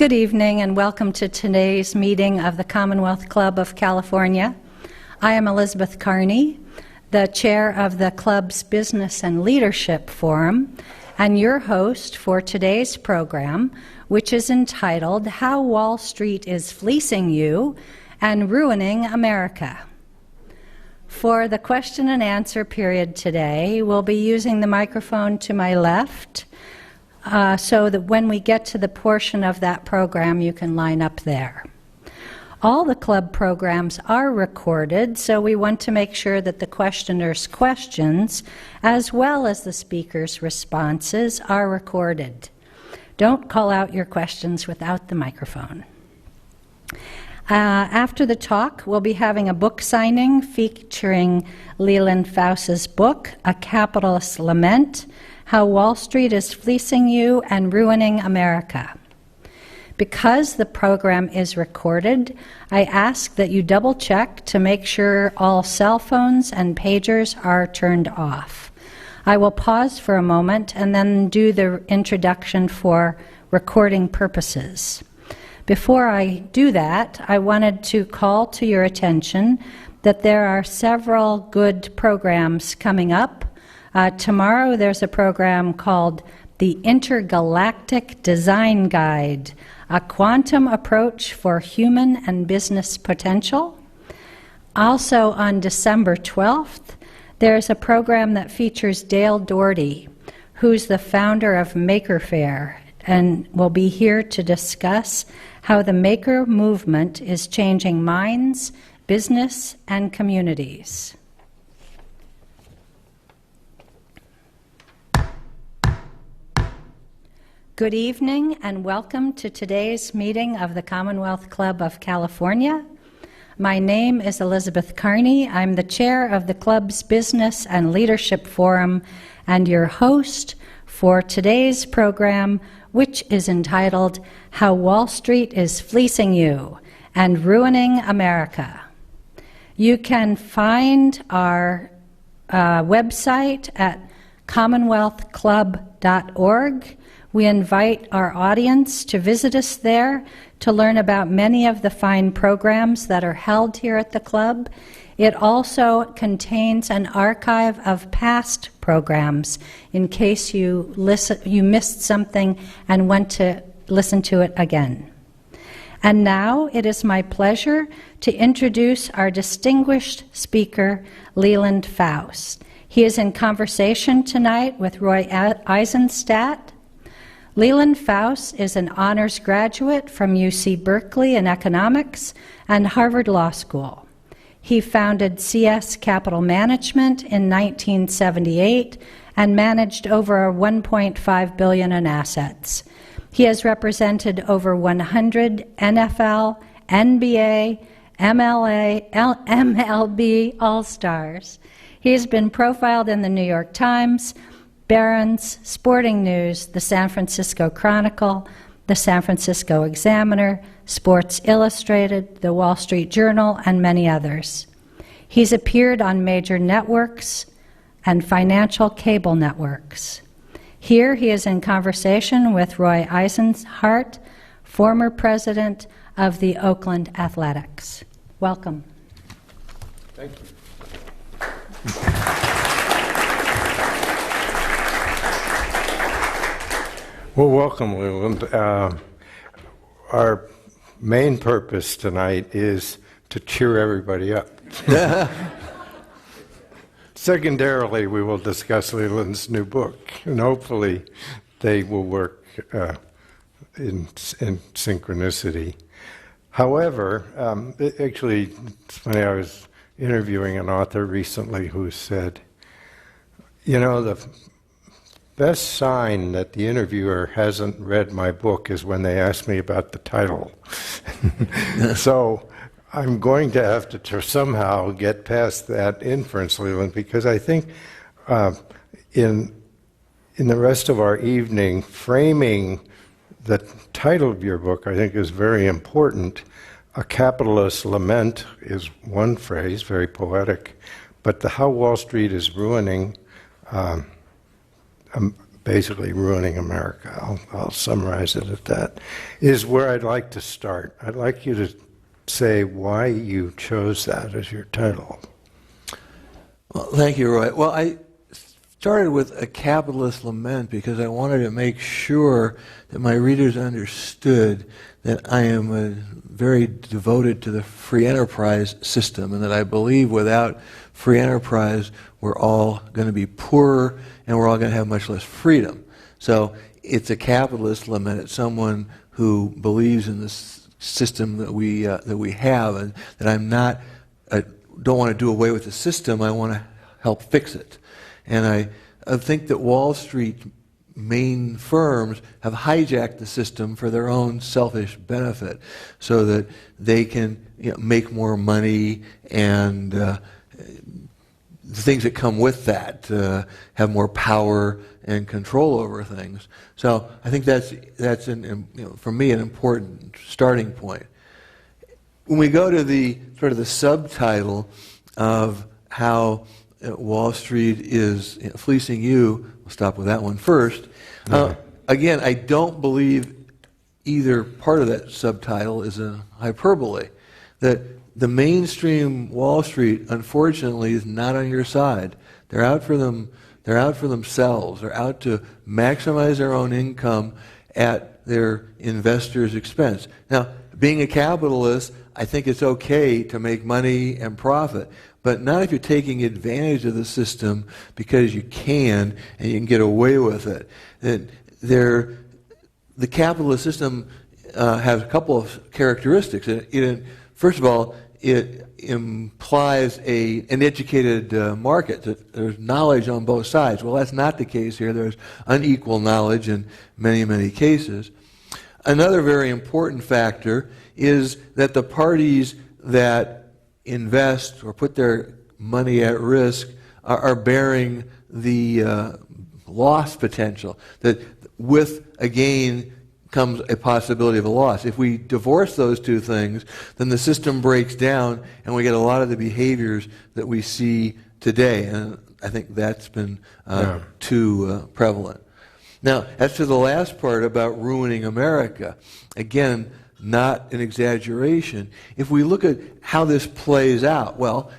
Good evening and welcome to today's meeting of the Commonwealth Club of California. I am Elizabeth Carney, the chair of the club's Business and Leadership Forum, and your host for today's program, which is entitled How Wall Street is Fleecing You and Ruining America. For the question and answer period today, we'll be using the microphone to my left so that when we get to the portion of that program, you can line up there. All the club programs are recorded, so we want to make sure that the questioner's questions, as well as the speaker's responses, are recorded. Don't call out your questions without the microphone. After the talk, we'll be having a book signing featuring Leland Faust's book, A Capitalist Lament, How Wall Street is Fleecing You and Ruining America. Because the program is recorded, I ask that you double-check to make sure all cell phones and pagers are turned off. I will pause for a moment and then do the introduction for recording purposes. Before I do that, I wanted to call to your attention that there are several good programs coming up. Tomorrow there's a program called The Intergalactic Design Guide, a quantum approach for human and business potential. Also on December 12th, there's a program that features Dale Doherty, who's the founder of Maker Faire, and will be here to discuss how the maker movement is changing minds, business, and communities. Good evening and welcome to today's meeting of the Commonwealth Club of California. My name is Elizabeth Carney. I'm the chair of the club's Business and Leadership Forum and your host for today's program, which is entitled How Wall Street is Fleecing You and Ruining America. You can find our website at commonwealthclub.org. We invite our audience to visit us there to learn about many of the fine programs that are held here at the club. It also contains an archive of past programs in case you missed something and want to listen to it again. And now it is my pleasure to introduce our distinguished speaker, Leland Faust. He is in conversation tonight with Roy Eisenstadt. Leland Faust is an honors graduate from UC Berkeley in economics and Harvard Law School. He founded CS Capital Management in 1978 and managed over $1.5 billion in assets. He has represented over 100 NFL, NBA, MLB All-Stars. He has been profiled in the New York Times, Barron's, Sporting News, the San Francisco Chronicle, the San Francisco Examiner, Sports Illustrated, the Wall Street Journal, and many others. He's appeared on major networks and financial cable networks. Here he is in conversation with Roy Eisenstadt, former president of the Oakland Athletics. Welcome. Thank you. Well, welcome, Leland. Our main purpose tonight is to cheer everybody up. Secondarily, we will discuss Leland's new book, and hopefully they will work in synchronicity. However, actually, it's funny, I was interviewing an author recently who said, you know, the best sign that the interviewer hasn't read my book is when they ask me about the title. So I'm going to have to somehow get past that inference, Leland, because I think in the rest of our evening, framing the title of your book, I think, is very important. A Capitalist Lament is one phrase, very poetic, but the How Wall Street is Ruining basically ruining America. I'll summarize it at that, is where I'd like to start. I'd like you to say why you chose that as your title. Well, thank you, Roy. Well, I started with A Capitalist Lament because I wanted to make sure that my readers understood that I am very devoted to the free enterprise system, and that I believe without free enterprise we're all going to be poorer and we're all going to have much less freedom. So it's a capitalist lament. It's someone who believes in this system that we have, and that I'm not don't want to do away with the system. I want to help fix it. And I think that Wall Street main firms have hijacked the system for their own selfish benefit, so that they can make more money, and the things that come with that, have more power and control over things. So I think that's for me an important starting point. When we go to the sort of the subtitle of how Wall Street is fleecing you, we'll stop with that one first. Again, I don't believe either part of that subtitle is a hyperbole. That the mainstream Wall Street, unfortunately, is not on your side. They're out for them. They're out for themselves. They're out to maximize their own income at their investors' expense. Now, being a capitalist, I think it's okay to make money and profit, but not if you're taking advantage of the system because you can and you can get away with it. The capitalist system has a couple of characteristics. First of all, it implies an educated market, that there's knowledge on both sides. Well, that's not the case here. There's unequal knowledge in many, many cases. Another very important factor is that the parties that invest or put their money at risk are bearing the loss potential. That with a gain comes a possibility of a loss. If we divorce those two things, then the system breaks down and we get a lot of the behaviors that we see today. And I think that's been too prevalent. Now, as to the last part about ruining America, again, not an exaggeration. If we look at how this plays out, well,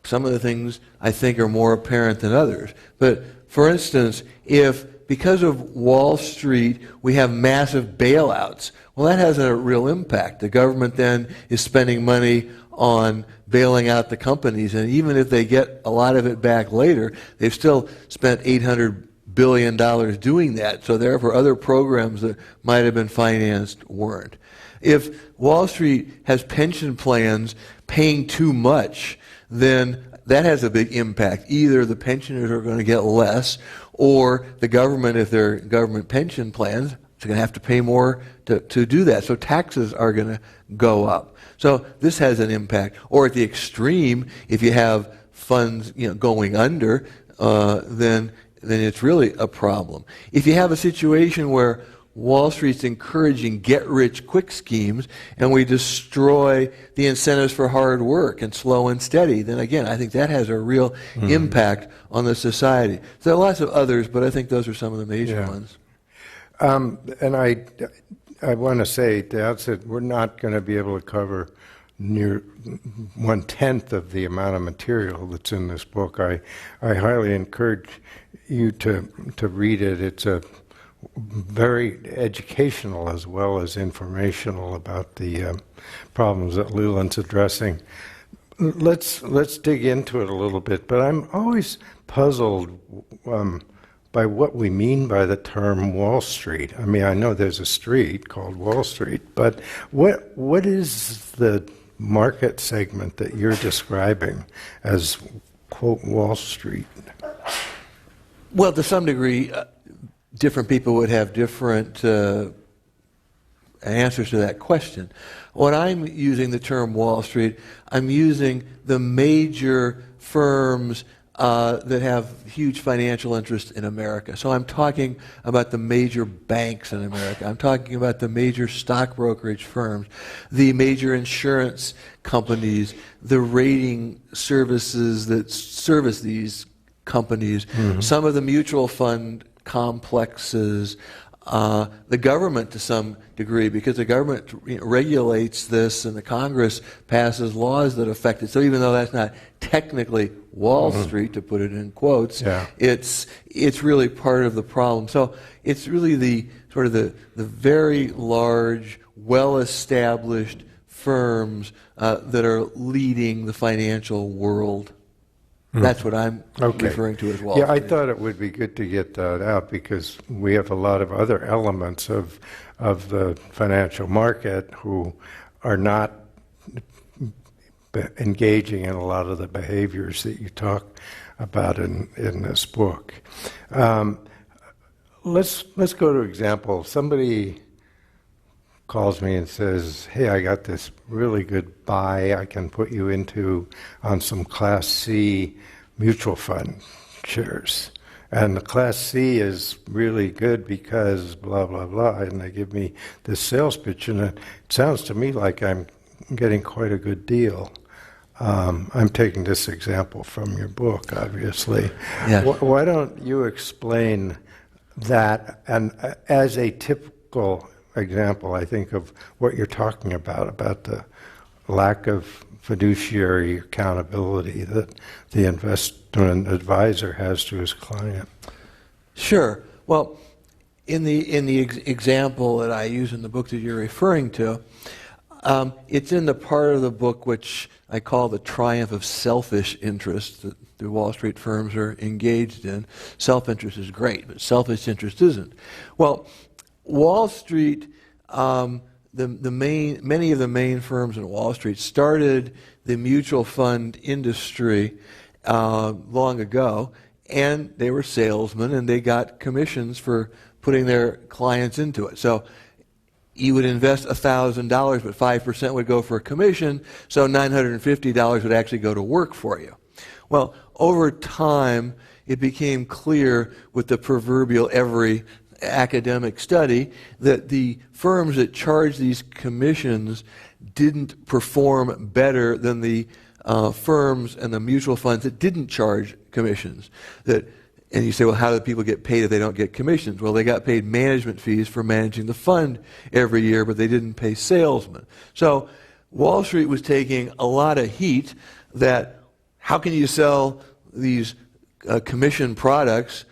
some of the things I think are more apparent than others. But for instance, if because of Wall Street we have massive bailouts, well, that has a real impact. The government then is spending money on bailing out the companies, and even if they get a lot of it back later, they've still spent $800 billion doing that. So therefore other programs that might have been financed weren't. If Wall Street has pension plans paying too much, then that has a big impact. Either the pensioners are going to get less, or the government, if they're government pension plans, is going to have to pay more to do that. So taxes are going to go up. So this has an impact. Or at the extreme, if you have funds going under, then it's really a problem. If you have a situation where Wall Street's encouraging get-rich-quick schemes, and we destroy the incentives for hard work and slow and steady, then again, I think that has a real impact on the society. So there are lots of others, but I think those are some of the major ones. And I want to say at the outset, we're not going to be able to cover near 1/10 of the amount of material that's in this book. I highly encourage you to read it. It's a very educational as well as informational about the problems that Leland's addressing. Let's dig into it a little bit, but I'm always puzzled by what we mean by the term Wall Street. I mean, I know there's a street called Wall Street, but what is the market segment that you're describing as, quote, Wall Street? Well, to some degree, different people would have different answers to that question. When I'm using the term Wall Street, I'm using the major firms that have huge financial interest in America. So I'm talking about the major banks in America. I'm talking about the major stock brokerage firms, the major insurance companies, the rating services that service these companies, some of the mutual fund complexes, the government to some degree, because the government regulates this and the Congress passes laws that affect it. So even though that's not technically Wall Street, to put it in quotes, it's really part of the problem. So it's really the sort of the very large, well-established firms that are leading the financial world. That's what I'm referring to as Wall Street. I thought it would be good to get that out because we have a lot of other elements of the financial market who are not engaging in a lot of the behaviors that you talk about in this book. Let's go to example. Somebody calls me and says, hey, I got this really good buy I can put you into on some Class C mutual fund shares. And the Class C is really good because blah, blah, blah. And they give me this sales pitch, and it sounds to me like I'm getting quite a good deal. I'm taking this example from your book, obviously. Yes. Why don't you explain that, and as a typical example, I think, of what you're talking about the lack of fiduciary accountability that the investment advisor has to his client. Sure. Well, in the example that I use in the book that you're referring to, it's in the part of the book which I call the triumph of selfish interest that the Wall Street firms are engaged in. Self-interest is great, but selfish interest isn't. Well, Wall Street, many of the main firms in Wall Street started the mutual fund industry long ago, and they were salesmen, and they got commissions for putting their clients into it. So you would invest $1,000, but 5% would go for a commission, so $950 would actually go to work for you. Well, over time, it became clear with the proverbial every academic study that the firms that charged these commissions didn't perform better than the firms and the mutual funds that didn't charge commissions. And you say, well, how do people get paid if they don't get commissions? Well, they got paid management fees for managing the fund every year, but they didn't pay salesmen. So Wall Street was taking a lot of heat that how can you sell these commission products,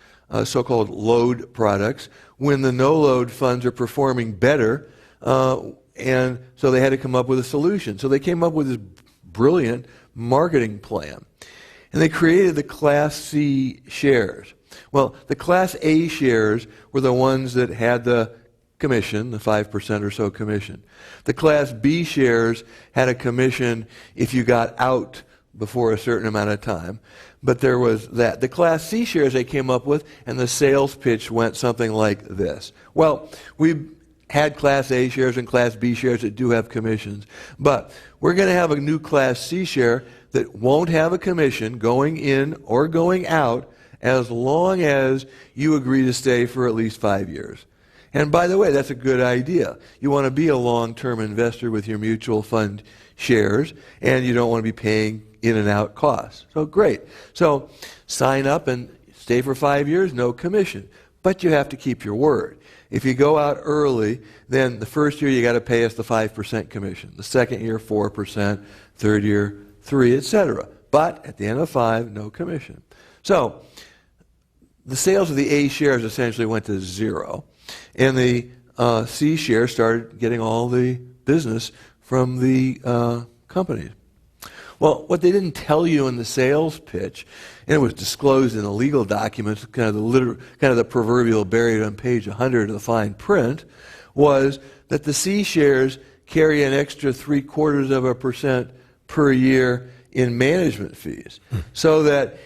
so-called load products, when the no-load funds are performing better, and so they had to come up with a solution. So they came up with this brilliant marketing plan. And they created the Class C shares. Well, the Class A shares were the ones that had the commission, the 5% or so commission. The Class B shares had a commission if you got out before a certain amount of time. But there was that. The Class C shares they came up with, and the sales pitch went something like this. Well, we had Class A shares and Class B shares that do have commissions, but we're going to have a new Class C share that won't have a commission going in or going out as long as you agree to stay for at least 5 years. And by the way, that's a good idea. You want to be a long-term investor with your mutual fund shares, and you don't want to be paying in and out costs. So great. So sign up and stay for 5 years, no commission. But you have to keep your word. If you go out early, then the first year you got to pay us the 5% commission. The second year, 4%. Third year, 3%, etc. But at the end of 5, no commission. So the sales of the A shares essentially went to 0. And the C shares started getting all the business from the companies. Well, what they didn't tell you in the sales pitch, and it was disclosed in the legal documents, kind of the proverbial buried on page 100 of the fine print, was that the C shares carry an extra 0.75% per year in management fees, so that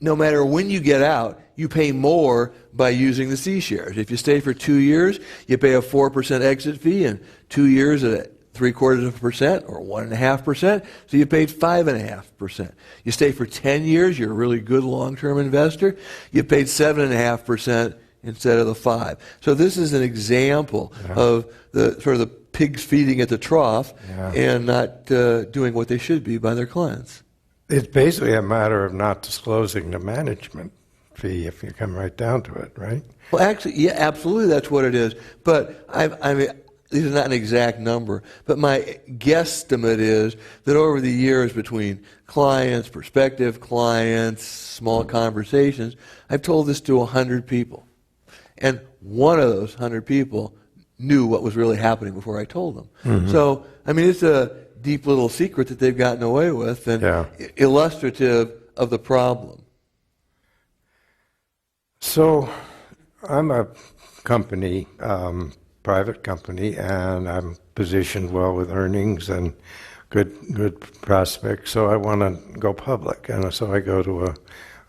no matter when you get out, you pay more by using the C shares. If you stay for 2 years, you pay a 4% exit fee, and 2 years at 0.75% or 1.5%, so you paid 5.5%. You stay for 10 years, you're a really good long-term investor, you paid 7.5% instead of the 5%. So this is an example of the sort of the pigs feeding at the trough and not doing what they should be by their clients. It's basically a matter of not disclosing the management fee if you come right down to it, right? Well, actually, yeah, absolutely, that's what it is. But I mean, this is not an exact number, but my guesstimate is that over the years between clients, prospective clients, small conversations, I've told this to 100 people. And one of those 100 people knew what was really happening before I told them. Mm-hmm. So, I mean, it's a deep little secret that they've gotten away with and illustrative of the problem. So I'm a company, private company, and I'm positioned well with earnings and good prospects. So I want to go public, and so I go to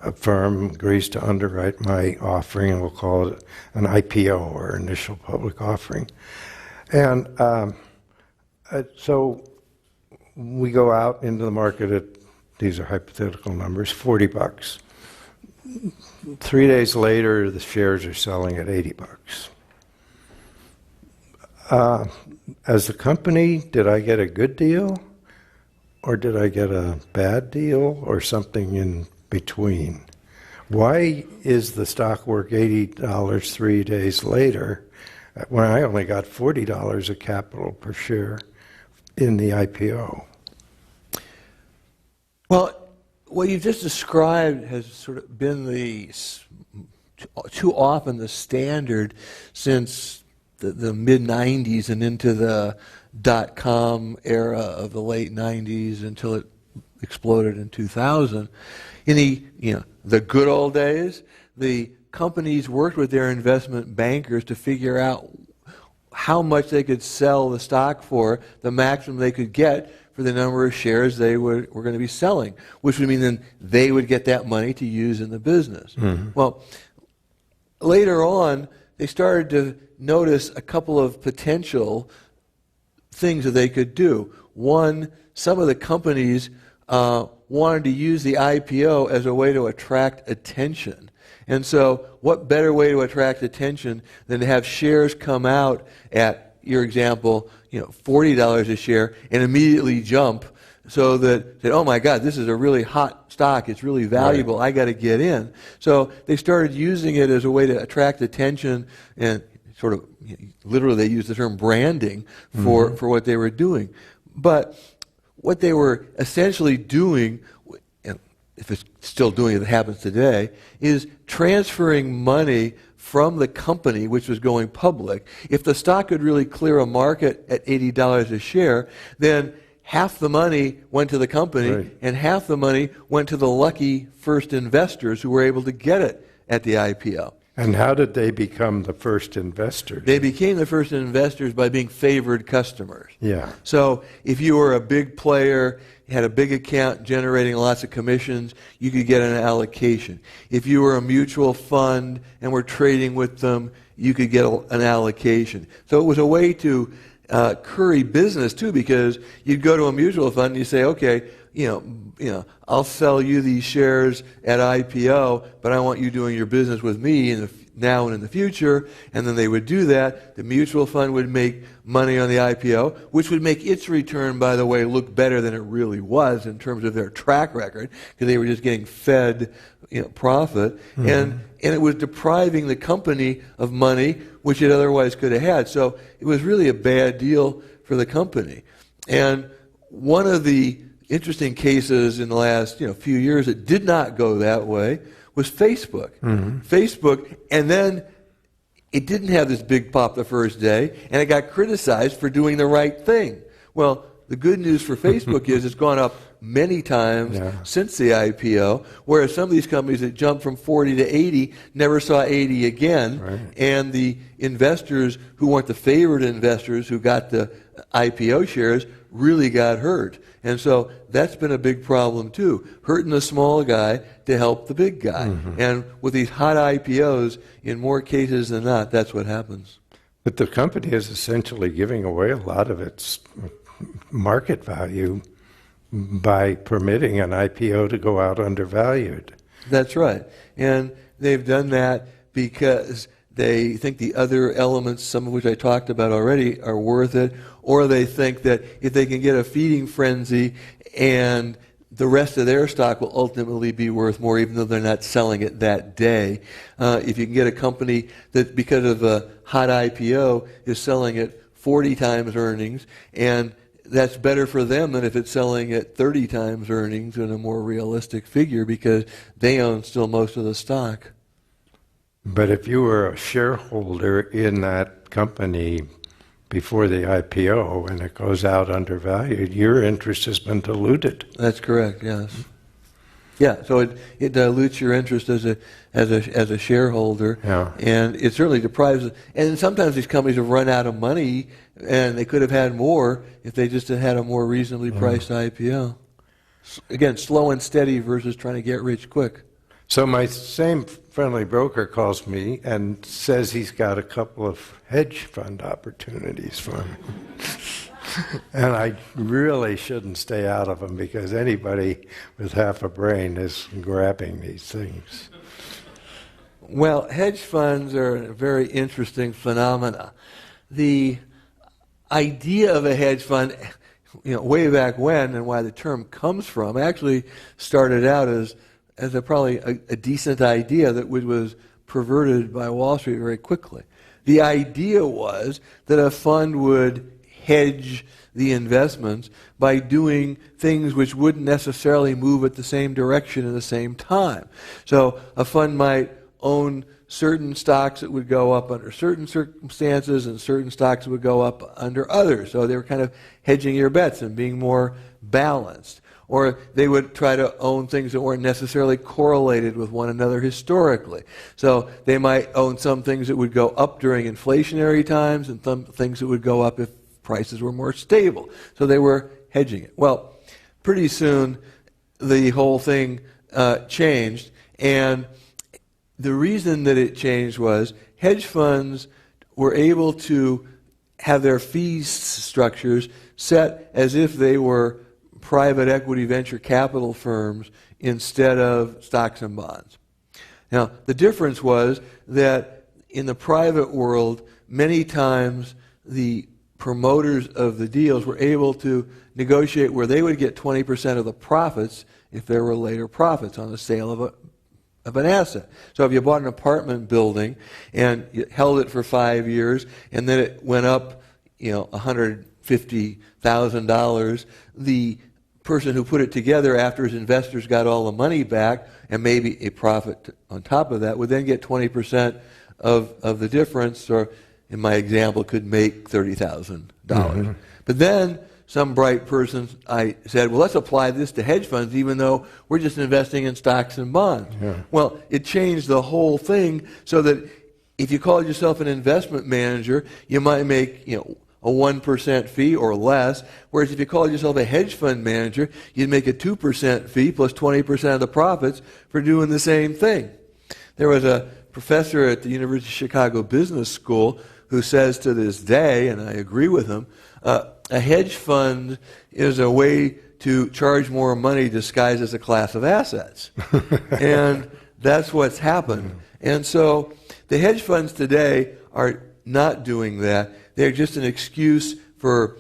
a firm, agrees to underwrite my offering, and we'll call it an IPO, or initial public offering. And so we go out into the market at, these are hypothetical numbers, $40. 3 days later, the shares are selling at $80. As a company, did I get a good deal, or did I get a bad deal, or something in between? Why is the stock worth $80 3 days later when I only got $40 of capital per share in the IPO? Well, what you've just described has sort of been too often the standard since the mid-'90s and into the dot-com era of the late '90s until it exploded in 2000. In the good old days, the companies worked with their investment bankers to figure out how much they could sell the stock for, the maximum they could get for the number of shares they were going to be selling, which would mean then they would get that money to use in the business. Mm-hmm. Well, later on, they started to notice a couple of potential things that they could do. One, some of the companies wanted to use the IPO as a way to attract attention. And so what better way to attract attention than to have shares come out at, your example, $40 a share and immediately jump so that, oh my God, this is a really hot stock, it's really valuable, right. I got to get in. So they started using it as a way to attract attention, and sort of, literally they used the term branding for what they were doing. But what they were essentially doing, and if it's still doing it, it happens today, is transferring money from the company, which was going public. If the stock could really clear a market at $80 a share, then half the money went to the company, right, and half the money went to the lucky first investors who were able to get it at the IPO. And how did they become the first investors? They became the first investors by being favored customers. Yeah. So if you were a big player, had a big account generating lots of commissions, you could get an allocation. If you were a mutual fund and were trading with them, you could get an allocation. So it was a way to curry business too, because you'd go to a mutual fund and you say, okay, I'll sell you these shares at IPO, but I want you doing your business with me now and in the future. And then they would do that. The mutual fund would make money on the IPO, which would make its return, by the way, look better than it really was in terms of their track record, because they were just getting fed profit. Mm-hmm. And it was depriving the company of money, which it otherwise could have had. So it was really a bad deal for the company. And one of the interesting cases in the last few years that did not go that way was Facebook. Mm-hmm. Facebook, and then it didn't have this big pop the first day, and it got criticized for doing the right thing. Well, the good news for Facebook is it's gone up many times since the IPO, whereas some of these companies that jumped from 40 to 80 never saw 80 again, right, and the investors who weren't the favored investors who got the IPO shares really got hurt. And so that's been a big problem too, hurting the small guy to help the big guy. Mm-hmm. And with these hot IPOs, in more cases than not, that's what happens. But the company is essentially giving away a lot of its market value by permitting an IPO to go out undervalued. That's right. And they've done that because they think the other elements, some of which I talked about already, are worth it, or they think that if they can get a feeding frenzy and the rest of their stock will ultimately be worth more, even though they're not selling it that day. If you can get a company that, because of a hot IPO, is selling at 40 times earnings, and that's better for them than if it's selling at 30 times earnings in a more realistic figure, because they own still most of the stock. But if you were a shareholder in that company before the IPO and it goes out undervalued, your interest has been diluted. That's correct, yes. Yeah, so it dilutes your interest as a shareholder, Yeah. and it certainly deprives. And sometimes these companies have run out of money, and they could have had more if they just had a more reasonably priced IPO. Again, slow and steady versus trying to get rich quick. So my same friendly broker calls me and says he's got a couple of hedge fund opportunities for me. And I really shouldn't stay out of them, because anybody with half a brain is grabbing these things. Well, hedge funds are a very interesting phenomena. The idea of a hedge fund, way back when, and why the term comes from, actually started out as probably a decent idea that was perverted by Wall Street very quickly. The idea was that a fund would hedge the investments by doing things which wouldn't necessarily move at the same direction at the same time. So a fund might own certain stocks that would go up under certain circumstances and certain stocks that would go up under others. So they were kind of hedging your bets and being more balanced. Or they would try to own things that weren't necessarily correlated with one another historically. So they might own some things that would go up during inflationary times and some things that would go up if prices were more stable. So they were hedging it. Well, pretty soon the whole thing changed, and the reason that it changed was hedge funds were able to have their fee structures set as if they were private equity venture capital firms instead of stocks and bonds. Now, the difference was that in the private world, many times the promoters of the deals were able to negotiate where they would get 20% of the profits if there were later profits on the sale of an asset. So if you bought an apartment building and you held it for 5 years and then it went up, $150,000, the person who put it together after his investors got all the money back and maybe a profit on top of that would then get 20% of the difference, or in my example could make $30,000. Mm-hmm. But then some bright person said, well, let's apply this to hedge funds even though we're just investing in stocks and bonds. Yeah. Well, it changed the whole thing so that if you called yourself an investment manager, you might make a 1% fee or less, whereas if you called yourself a hedge fund manager, you'd make a 2% fee plus 20% of the profits for doing the same thing. There was a professor at the University of Chicago Business School who says to this day, and I agree with him, a hedge fund is a way to charge more money disguised as a class of assets. And that's what's happened. And so the hedge funds today are not doing that. They're just an excuse for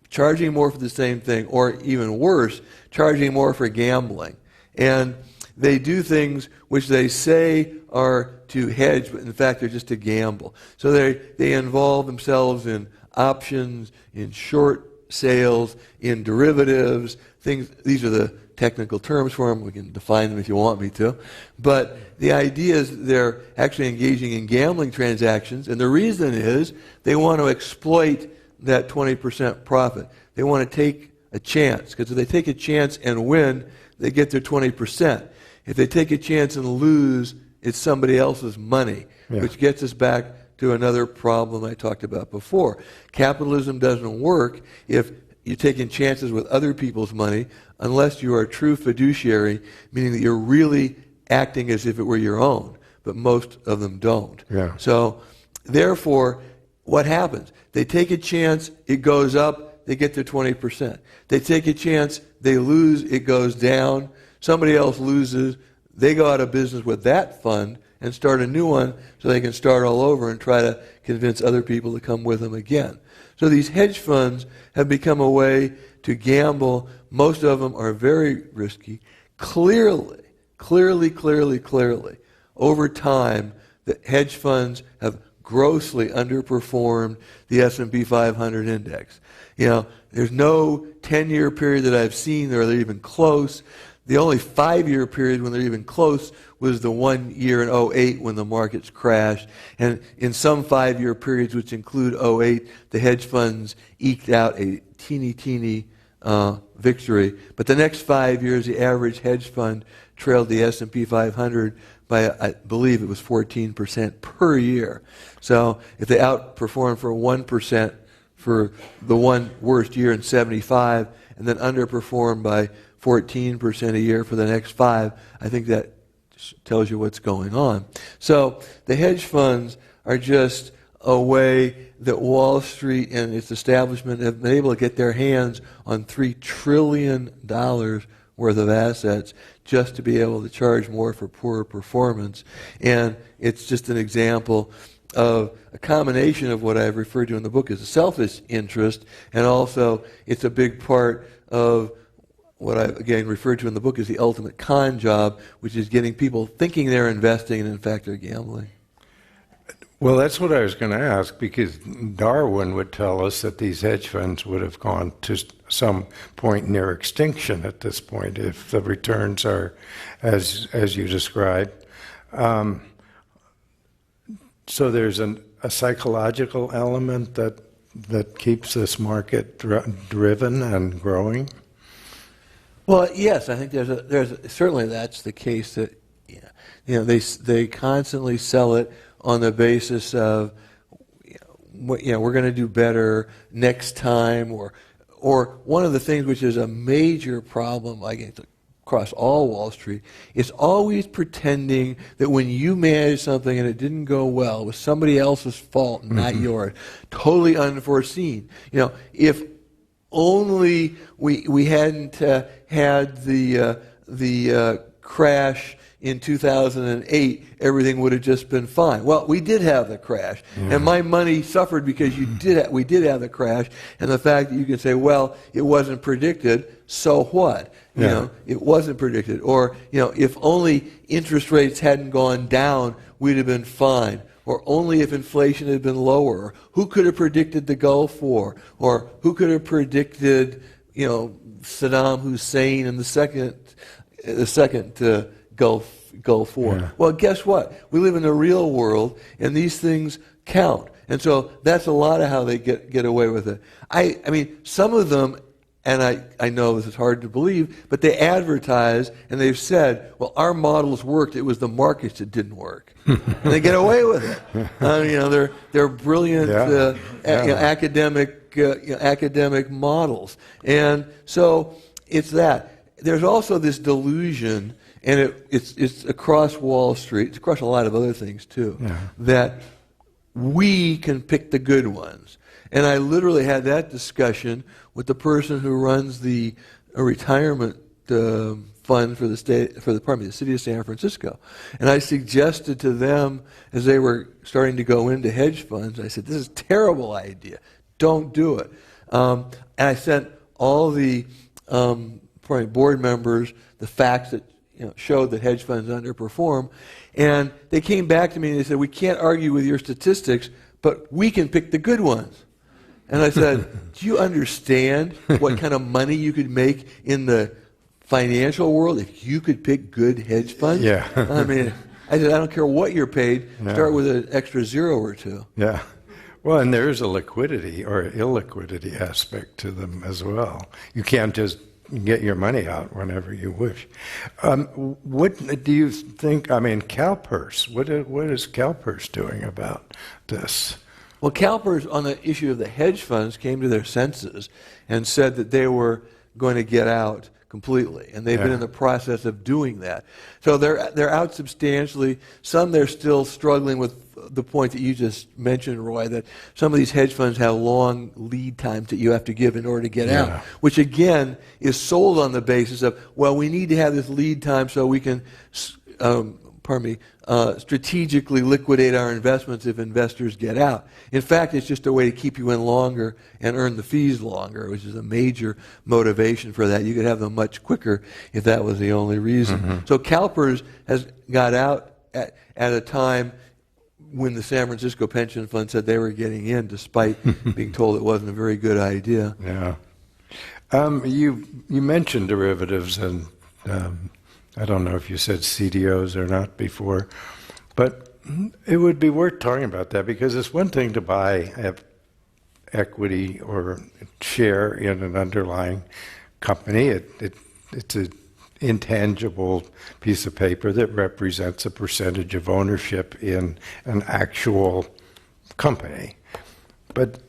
charging more for the same thing, or even worse, charging more for gambling. And they do things which they say are to hedge, but in fact they're just to gamble. So they involve themselves in options, in short sales, in derivatives, things. These are the technical terms for them. We can define them if you want me to. But the idea is they're actually engaging in gambling transactions, and the reason is they want to exploit that 20% profit. They want to take a chance, because if they take a chance and win, they get their 20%. If they take a chance and lose, it's somebody else's money, which gets us back to another problem I talked about before. Capitalism doesn't work if you're taking chances with other people's money unless you are a true fiduciary, meaning that you're really acting as if it were your own, but most of them don't. Yeah. So, therefore, what happens? They take a chance, it goes up, they get their 20%. They take a chance, they lose, it goes down. Somebody else loses, they go out of business with that fund, and start a new one so they can start all over and try to convince other people to come with them again. So these hedge funds have become a way to gamble. Most of them are very risky. Clearly, over time, the hedge funds have grossly underperformed the S&P 500 index. You know, there's no 10-year period that I've seen where they're even close. The only 5-year period when they're even close was the 1 year in '08 when the markets crashed. And in some 5-year periods, which include '08, the hedge funds eked out a teeny victory. But the next 5 years, the average hedge fund trailed the S&P 500 by, I believe it was 14% per year. So if they outperformed for 1% for the one worst year in '75 and then underperformed by 14% a year for the next 5, I think that tells you what's going on. So the hedge funds are just a way that Wall Street and its establishment have been able to get their hands on $3 trillion worth of assets just to be able to charge more for poorer performance. And it's just an example of a combination of what I've referred to in the book as a selfish interest, and also it's a big part of what I, again, referred to in the book as the ultimate con job, which is getting people thinking they're investing and in fact they're gambling. Well, that's what I was going to ask, because Darwin would tell us that these hedge funds would have gone to some point near extinction at this point if the returns are as you described. So there's a psychological element that keeps this market driven and growing? Well, yes, I think there's certainly that's the case. That they constantly sell it on the basis of we're going to do better next time, or one of the things which is a major problem across all Wall Street is always pretending that when you managed something and it didn't go well, it was somebody else's fault, not yours, totally unforeseen. If only we hadn't had the crash in 2008, everything would have just been fine. Well, we did have the crash, and my money suffered because we did have the crash, and the fact that you can say, well, it wasn't predicted, so what? It wasn't predicted. Or, if only interest rates hadn't gone down, we'd have been fine. Or only if inflation had been lower. Who could have predicted the Gulf War? Or who could have predicted, Saddam Hussein and the second Gulf War? Yeah. Well, guess what? We live in the real world, and these things count. And so that's a lot of how they get away with it. I mean, some of them, and I know this is hard to believe, but they advertise and they've said, well, our models worked, it was the markets that didn't work. And they get away with it. They're brilliant academic models. And so it's that. There's also this delusion, and it's across Wall Street, it's across a lot of other things too, that we can pick the good ones. And I literally had that discussion with the person who runs the retirement fund for the city of San Francisco. And I suggested to them, as they were starting to go into hedge funds, I said, this is a terrible idea. Don't do it. And I sent all the board members the facts that showed that hedge funds underperform. And they came back to me and they said, we can't argue with your statistics, but we can pick the good ones. And I said, do you understand what kind of money you could make in the financial world if you could pick good hedge funds? Yeah. I mean, I said, I don't care what you're paid, start with an extra zero or two. Yeah. Well, and there is a liquidity or illiquidity aspect to them as well. You can't just get your money out whenever you wish. What do you think, CalPERS, what is CalPERS doing about this? Well, CalPERS, on the issue of the hedge funds, came to their senses and said that they were going to get out completely, and they've been in the process of doing that. So they're out substantially. Some they're still struggling with the point that you just mentioned, Roy, that some of these hedge funds have long lead times that you have to give in order to get out, which again is sold on the basis of, well, we need to have this lead time so we can strategically liquidate our investments if investors get out. In fact, it's just a way to keep you in longer and earn the fees longer, which is a major motivation for that. You could have them much quicker if that was the only reason. So CalPERS has got out at a time when the San Francisco Pension Fund said they were getting in, despite being told it wasn't a very good idea. Yeah. You mentioned derivatives, and I don't know if you said CDOs or not before, but it would be worth talking about that, because it's one thing to buy equity or share in an underlying company. It's an intangible piece of paper that represents a percentage of ownership in an actual company. But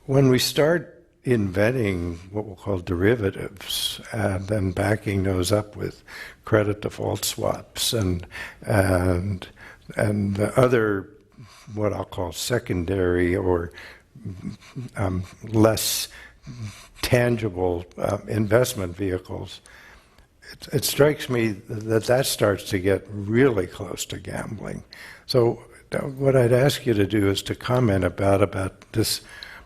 when we start inventing what we'll call derivatives and then backing those up with credit default swaps and the other, what I'll call secondary or less tangible investment vehicles, it strikes me that starts to get really close to gambling. So what I'd ask you to do is to comment about this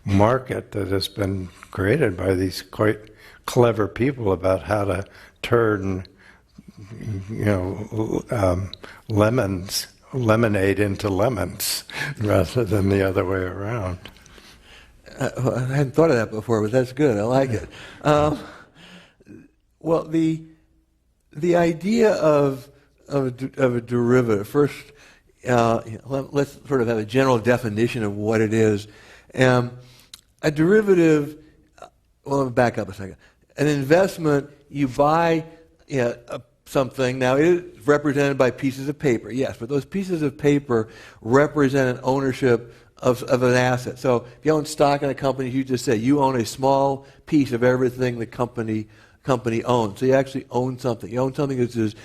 market that has been created by these quite clever people about how to turn, lemonade into lemons rather than the other way around. I hadn't thought of that before, but that's good. I like it. Well, the idea of a derivative, first, let's sort of have a general definition of what it is. A derivative, well, let me back up a second. An investment, you buy something. Now, it is represented by pieces of paper, yes, but those pieces of paper represent an ownership of an asset. So if you own stock in a company, you just say you own a small piece of everything the company owns. So you actually own something. You own something that is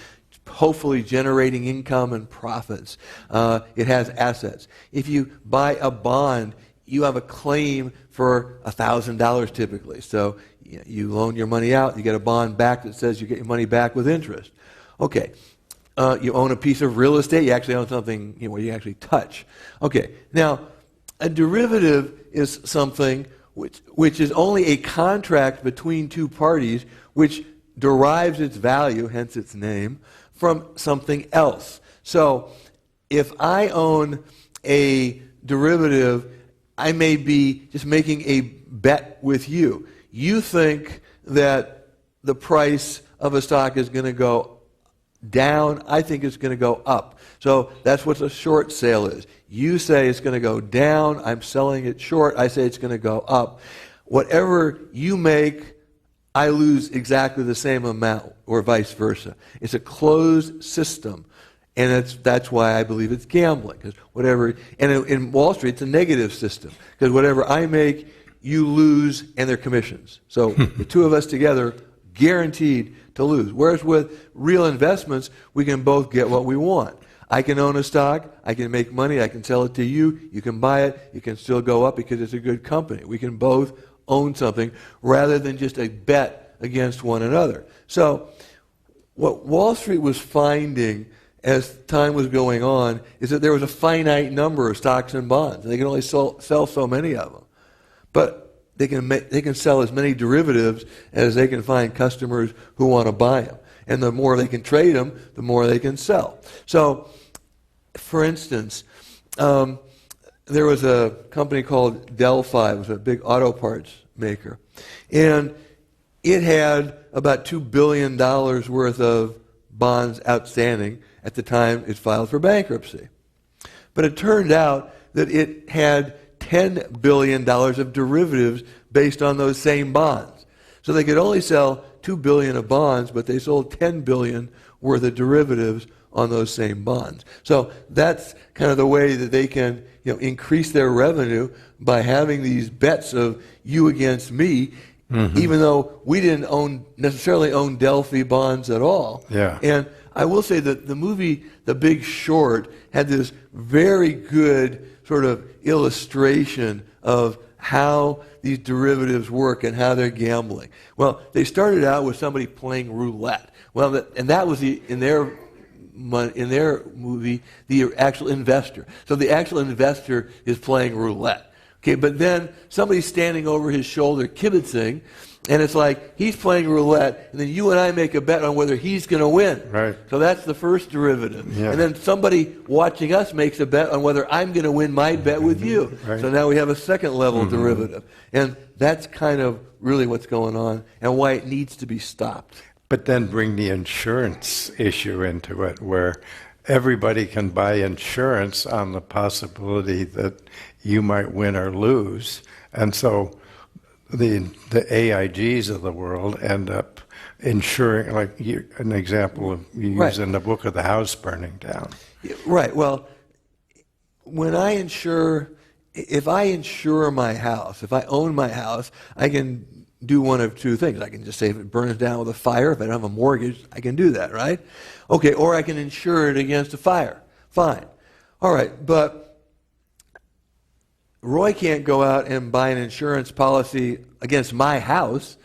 hopefully generating income and profits. It has assets. If you buy a bond, you have a claim for $1,000 typically. So you loan your money out, you get a bond back that says you get your money back with interest. Okay. You own a piece of real estate, you actually own something where you actually touch. Okay. Now, a derivative is something which is only a contract between two parties which derives its value, hence its name, from something else. So if I own a derivative, I may be just making a bet with you. You think that the price of a stock is going to go down. I think it's going to go up. So that's what a short sale is. You say it's going to go down. I'm selling it short. I say it's going to go up. Whatever you make, I lose exactly the same amount, or vice versa. It's a closed system. And that's why I believe it's gambling. Because in Wall Street, it's a negative system. Because whatever I make, you lose, and they're commissions. So the two of us together, guaranteed to lose. Whereas with real investments, we can both get what we want. I can own a stock, I can make money, I can sell it to you, you can buy it, it can still go up because it's a good company. We can both own something rather than just a bet against one another. So what Wall Street was finding as time was going on is that there was a finite number of stocks and bonds. They can only sell so many of them. But they can sell as many derivatives as they can find customers who want to buy them. And the more they can trade them, the more they can sell. So, for instance, there was a company called Delphi. It was a big auto parts maker. And it had about $2 billion worth of bonds outstanding at the time it filed for bankruptcy. But it turned out that it had $10 billion of derivatives based on those same bonds. So they could only sell $2 billion of bonds, but they sold $10 billion worth of derivatives on those same bonds. So that's kind of the way that they can increase their revenue by having these bets of you against me, even though we didn't necessarily own Delphi bonds at all. Yeah. And I will say that the movie The Big Short had this very good sort of illustration of how these derivatives work and how they're gambling. Well, they started out with somebody playing roulette. Well, and that was in their in their movie, the actual investor. So the actual investor is playing roulette. Okay, but then somebody's standing over his shoulder kibitzing, and it's like he's playing roulette, and then you and I make a bet on whether he's going to win. Right. So that's the first derivative. Yeah. And then somebody watching us makes a bet on whether I'm going to win my bet with you. Right. So now we have a second level derivative. And that's kind of really what's going on and why it needs to be stopped. But then bring the insurance issue into it, where everybody can buy insurance on the possibility that you might win or lose. And so the AIGs of the world end up insuring, like an example of you use in the book of the house burning down. Right. Well, when I insure, if I insure my house, if I own my house, I can do one of two things. I can just say if it burns down with a fire, if I don't have a mortgage, I can do that, right? Okay, or I can insure it against a fire. Fine. All right, but Roy can't go out and buy an insurance policy against my house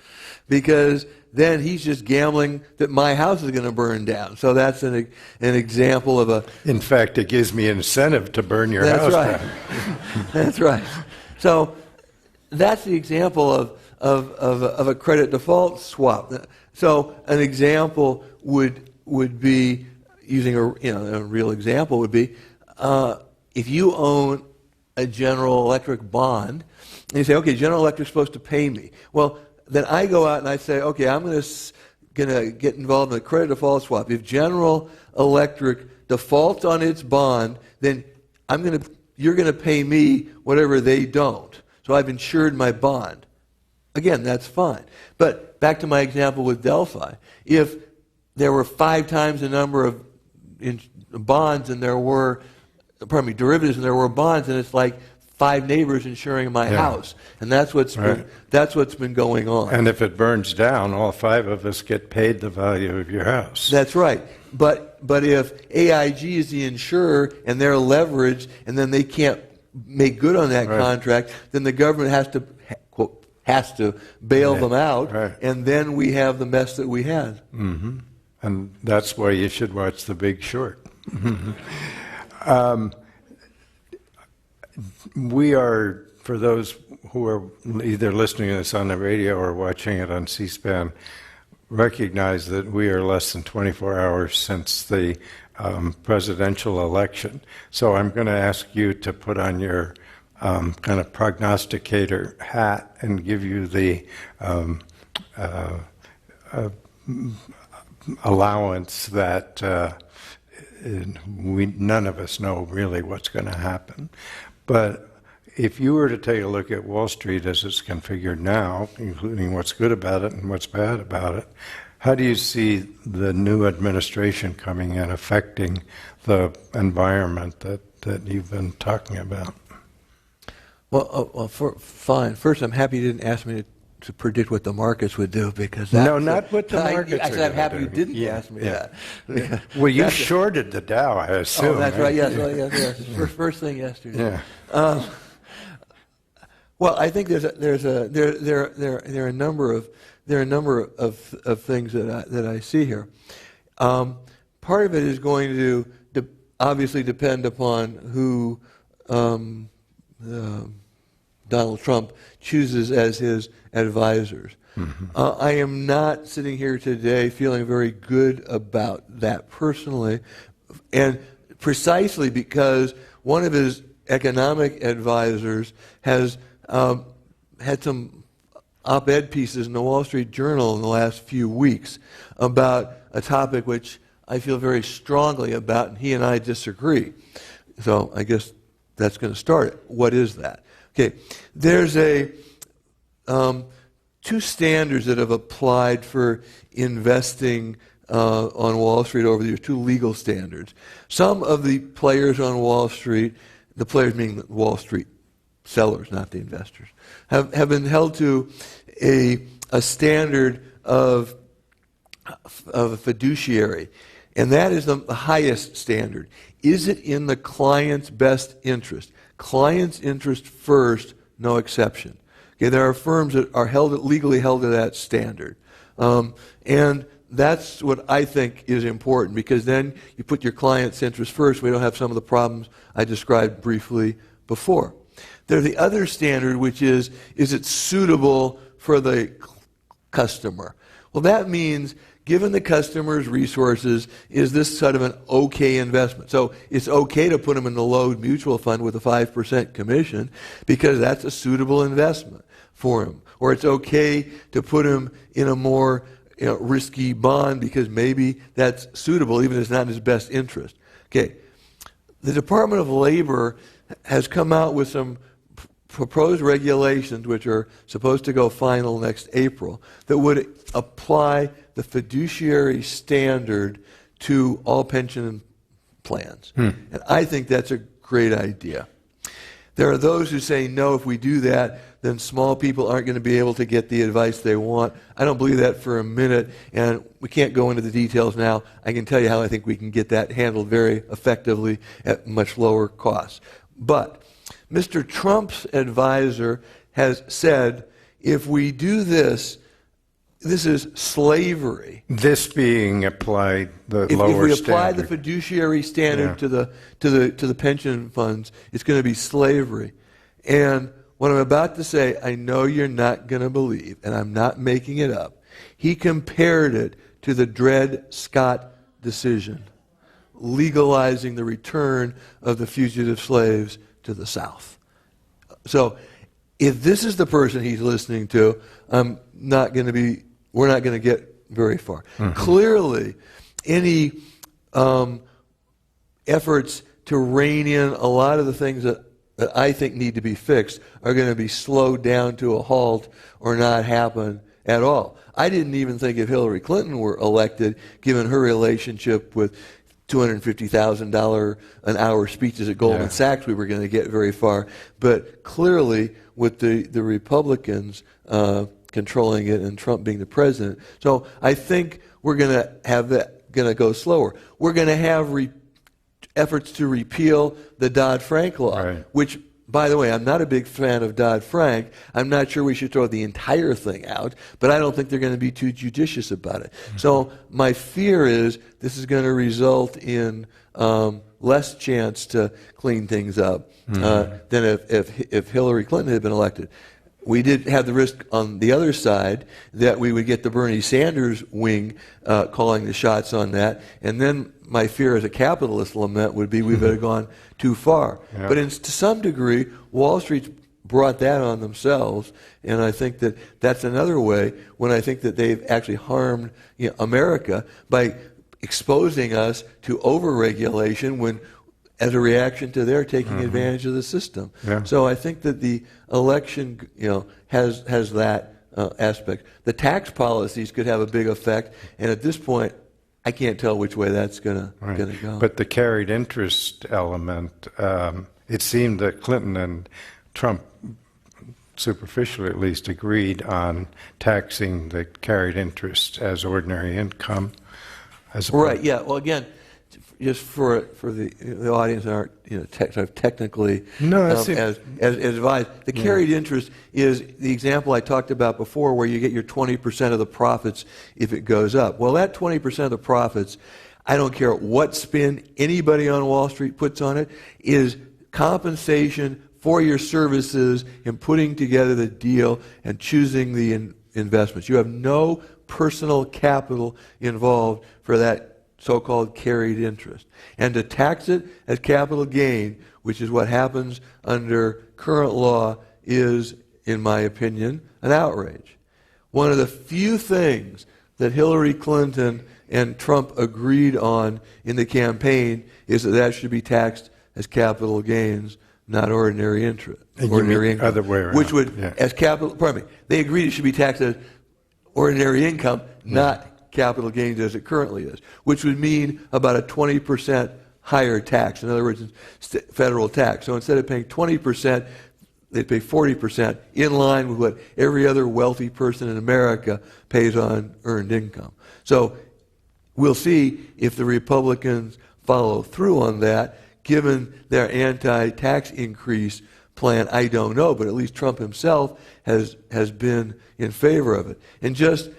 because then he's just gambling that my house is going to burn down. So that's an example of a... In fact, it gives me incentive to burn your house right. down. That's right. So that's the example of a credit default swap. So an example would be, using a real example would be, if you own a General Electric bond, and you say, okay, General Electric's supposed to pay me. Well, then I go out and I say, okay, I'm going to get involved in a credit default swap. If General Electric defaults on its bond, then you're going to pay me whatever they don't. So I've insured my bond. Again, that's fine. But back to my example with Delphi. If there were 5 times the number of bonds and there were, derivatives and there were bonds, and it's like 5 neighbors insuring my house. And that's what's been going on. And if it burns down, all 5 of us get paid the value of your house. That's right. But if AIG is the insurer and they're leveraged and then they can't make good on that contract, then the government has to bail them out, and then we have the mess that we had. Mm-hmm. And that's why you should watch The Big Short. We are, for those who are either listening to this on the radio or watching it on C-SPAN, recognize that we are less than 24 hours since the presidential election. So I'm going to ask you to put on your kind of prognosticator hat and give you the allowance that none of us know really what's going to happen. But if you were to take a look at Wall Street as it's configured now, including what's good about it and what's bad about it, how do you see the new administration coming in affecting the environment that you've been talking about? Well, fine. First, I'm happy you didn't ask me to predict what the markets would do, because no, not what the markets I said I'm happy you didn't ask me that. Well, you shorted the Dow, I assume. Oh, that's right. Yes. First thing yesterday. Yeah. Well, I think there are a number of things that I see here. Part of it is going to obviously depend upon who Donald Trump chooses as his advisors. Mm-hmm. I am not sitting here today feeling very good about that personally, and precisely because one of his economic advisors has had some op-ed pieces in the Wall Street Journal in the last few weeks about a topic which I feel very strongly about, and he and I disagree. So I guess that's going to start it. What is that? Okay, there's 2 standards that have applied for investing on Wall Street over the years, 2 legal standards. Some of the players on Wall Street, the players meaning the Wall Street sellers, not the investors, have been held to a standard of a fiduciary, and that is the highest standard. Is it in the client's best interest? Client's interest first, no exception. Okay, there are firms that are legally held to that standard. And that's what I think is important, because then you put your client's interest first. We don't have some of the problems I described briefly before. There's the other standard, which is it suitable for the customer? Well, that means, given the customer's resources, is this sort of an okay investment? So it's okay to put them in the Lowe's mutual fund with a 5% commission because that's a suitable investment for him. Or it's okay to put him in a more risky bond because maybe that's suitable, even if it's not in his best interest. Okay, the Department of Labor has come out with some proposed regulations, which are supposed to go final next April, that would apply the fiduciary standard to all pension plans. And I think that's a great idea. There are those who say, no, if we do that, then small people aren't going to be able to get the advice they want. I don't believe that for a minute, and we can't go into the details now. I can tell you how I think we can get that handled very effectively at much lower costs. But Mr. Trump's advisor has said, if we do this, this is slavery. This being applied, the lower standard. If we apply the fiduciary standard to the pension funds, it's going to be slavery. And what I'm about to say, I know you're not going to believe, and I'm not making it up. He compared it to the Dred Scott decision, legalizing the return of the fugitive slaves to the South. So if this is the person he's listening to, we're not going to get very far. Clearly, any efforts to rein in a lot of the things that I think need to be fixed are going to be slowed down to a halt or not happen at all. I didn't even think if Hillary Clinton were elected, given her relationship with $250,000 an hour speeches at Goldman Sachs, we were going to get very far. But clearly, with the Republicans controlling it and Trump being the president, so I think we're going to have that going to go slower. We're going to have efforts to repeal the Dodd-Frank law, which, by the way, I'm not a big fan of Dodd-Frank. I'm not sure we should throw the entire thing out, but I don't think they're going to be too judicious about it. So my fear is this is going to result in less chance to clean things up than if Hillary Clinton had been elected. We did have the risk on the other side that we would get the Bernie Sanders wing calling the shots on that, and then my fear as a capitalist lament would be we would have gone too far. But to some degree, Wall Street's brought that on themselves, and I think that that's another way when I think that they've actually harmed America by exposing us to overregulation when, as a reaction to their taking advantage of the system. So I think that the election, has that aspect. The tax policies could have a big effect, and at this point, I can't tell which way that's going to go. But the carried interest element, it seemed that Clinton and Trump, superficially at least, agreed on taxing the carried interest as ordinary income. Right. Yeah. Well, again, just for the audience that aren't technically as advised, the carried interest is the example I talked about before, where you get your 20% of the profits if it goes up. Well, that 20% of the profits, I don't care what spin anybody on Wall Street puts on it, is compensation for your services in putting together the deal and choosing the investments. You have no personal capital involved for that so-called carried interest. And to tax it as capital gain, which is what happens under current law, is, in my opinion, an outrage. One of the few things that Hillary Clinton and Trump agreed on in the campaign is that should be taxed as capital gains, not ordinary interest. Ordinary income. Other way around. Which would, as capital, pardon me, they agreed it should be taxed as ordinary income, not capital gains as it currently is, which would mean about a 20% higher tax. In other words, federal tax. So instead of paying 20%, they'd pay 40%, in line with what every other wealthy person in America pays on earned income. So we'll see if the Republicans follow through on that, given their anti-tax increase plan. I don't know, but at least Trump himself has been in favor of it. And just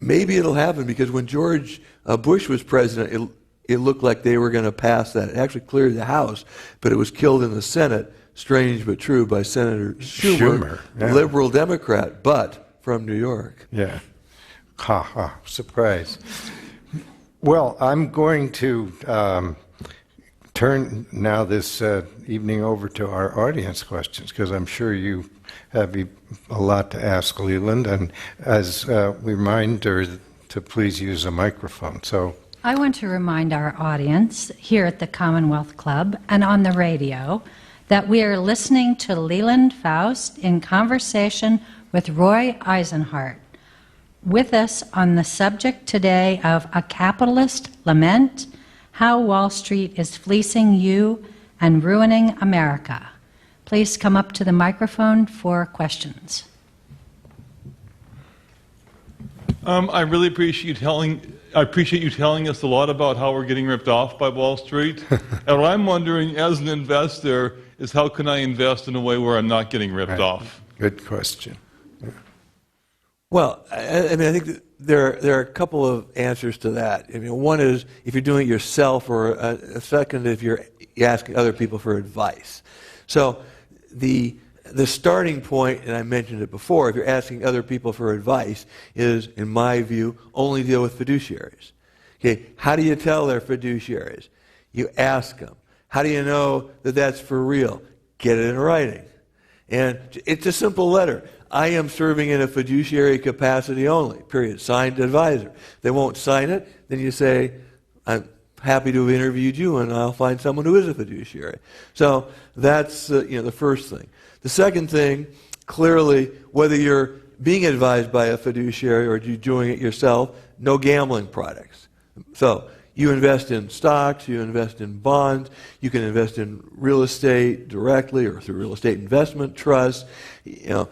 maybe it'll happen, because when George Bush was president, it looked like they were going to pass that. It actually cleared the House, but it was killed in the Senate, strange but true, by Senator Schumer, yeah. liberal Democrat, but from New York. Yeah. Ha ha, surprise. Well, I'm going to turn now this evening over to our audience questions, because I'm sure you have a lot to ask Leland, and as a reminder to please use a microphone. So I want to remind our audience here at the Commonwealth Club and on the radio that we are listening to Leland Faust in conversation with Roy Eisenhart. With us on the subject today of A Capitalist Lament, How Wall Street is Fleecing You and Ruining America. Please come up to the microphone for questions. I really appreciate you telling us a lot about how we're getting ripped off by Wall Street. And what I'm wondering, as an investor, is how can I invest in a way where I'm not getting ripped off? good question. Well, I mean, I think that there are a couple of answers to that. I mean, one is if you're doing it yourself, or a second if you're asking other people for advice. So the starting point, and I mentioned it before, if you're asking other people for advice, is, in my view, only deal with fiduciaries. Okay, how do you tell they're fiduciaries? You ask them. How do you know that that's for real? Get it in writing. And it's a simple letter. I am serving in a fiduciary capacity only, period. Signed advisor. They won't sign it, then you say, I'm happy to have interviewed you, and I'll find someone who is a fiduciary. So that's the first thing. The second thing, clearly, whether you're being advised by a fiduciary or you're doing it yourself, no gambling products. So you invest in stocks, you invest in bonds, you can invest in real estate directly or through real estate investment trusts. You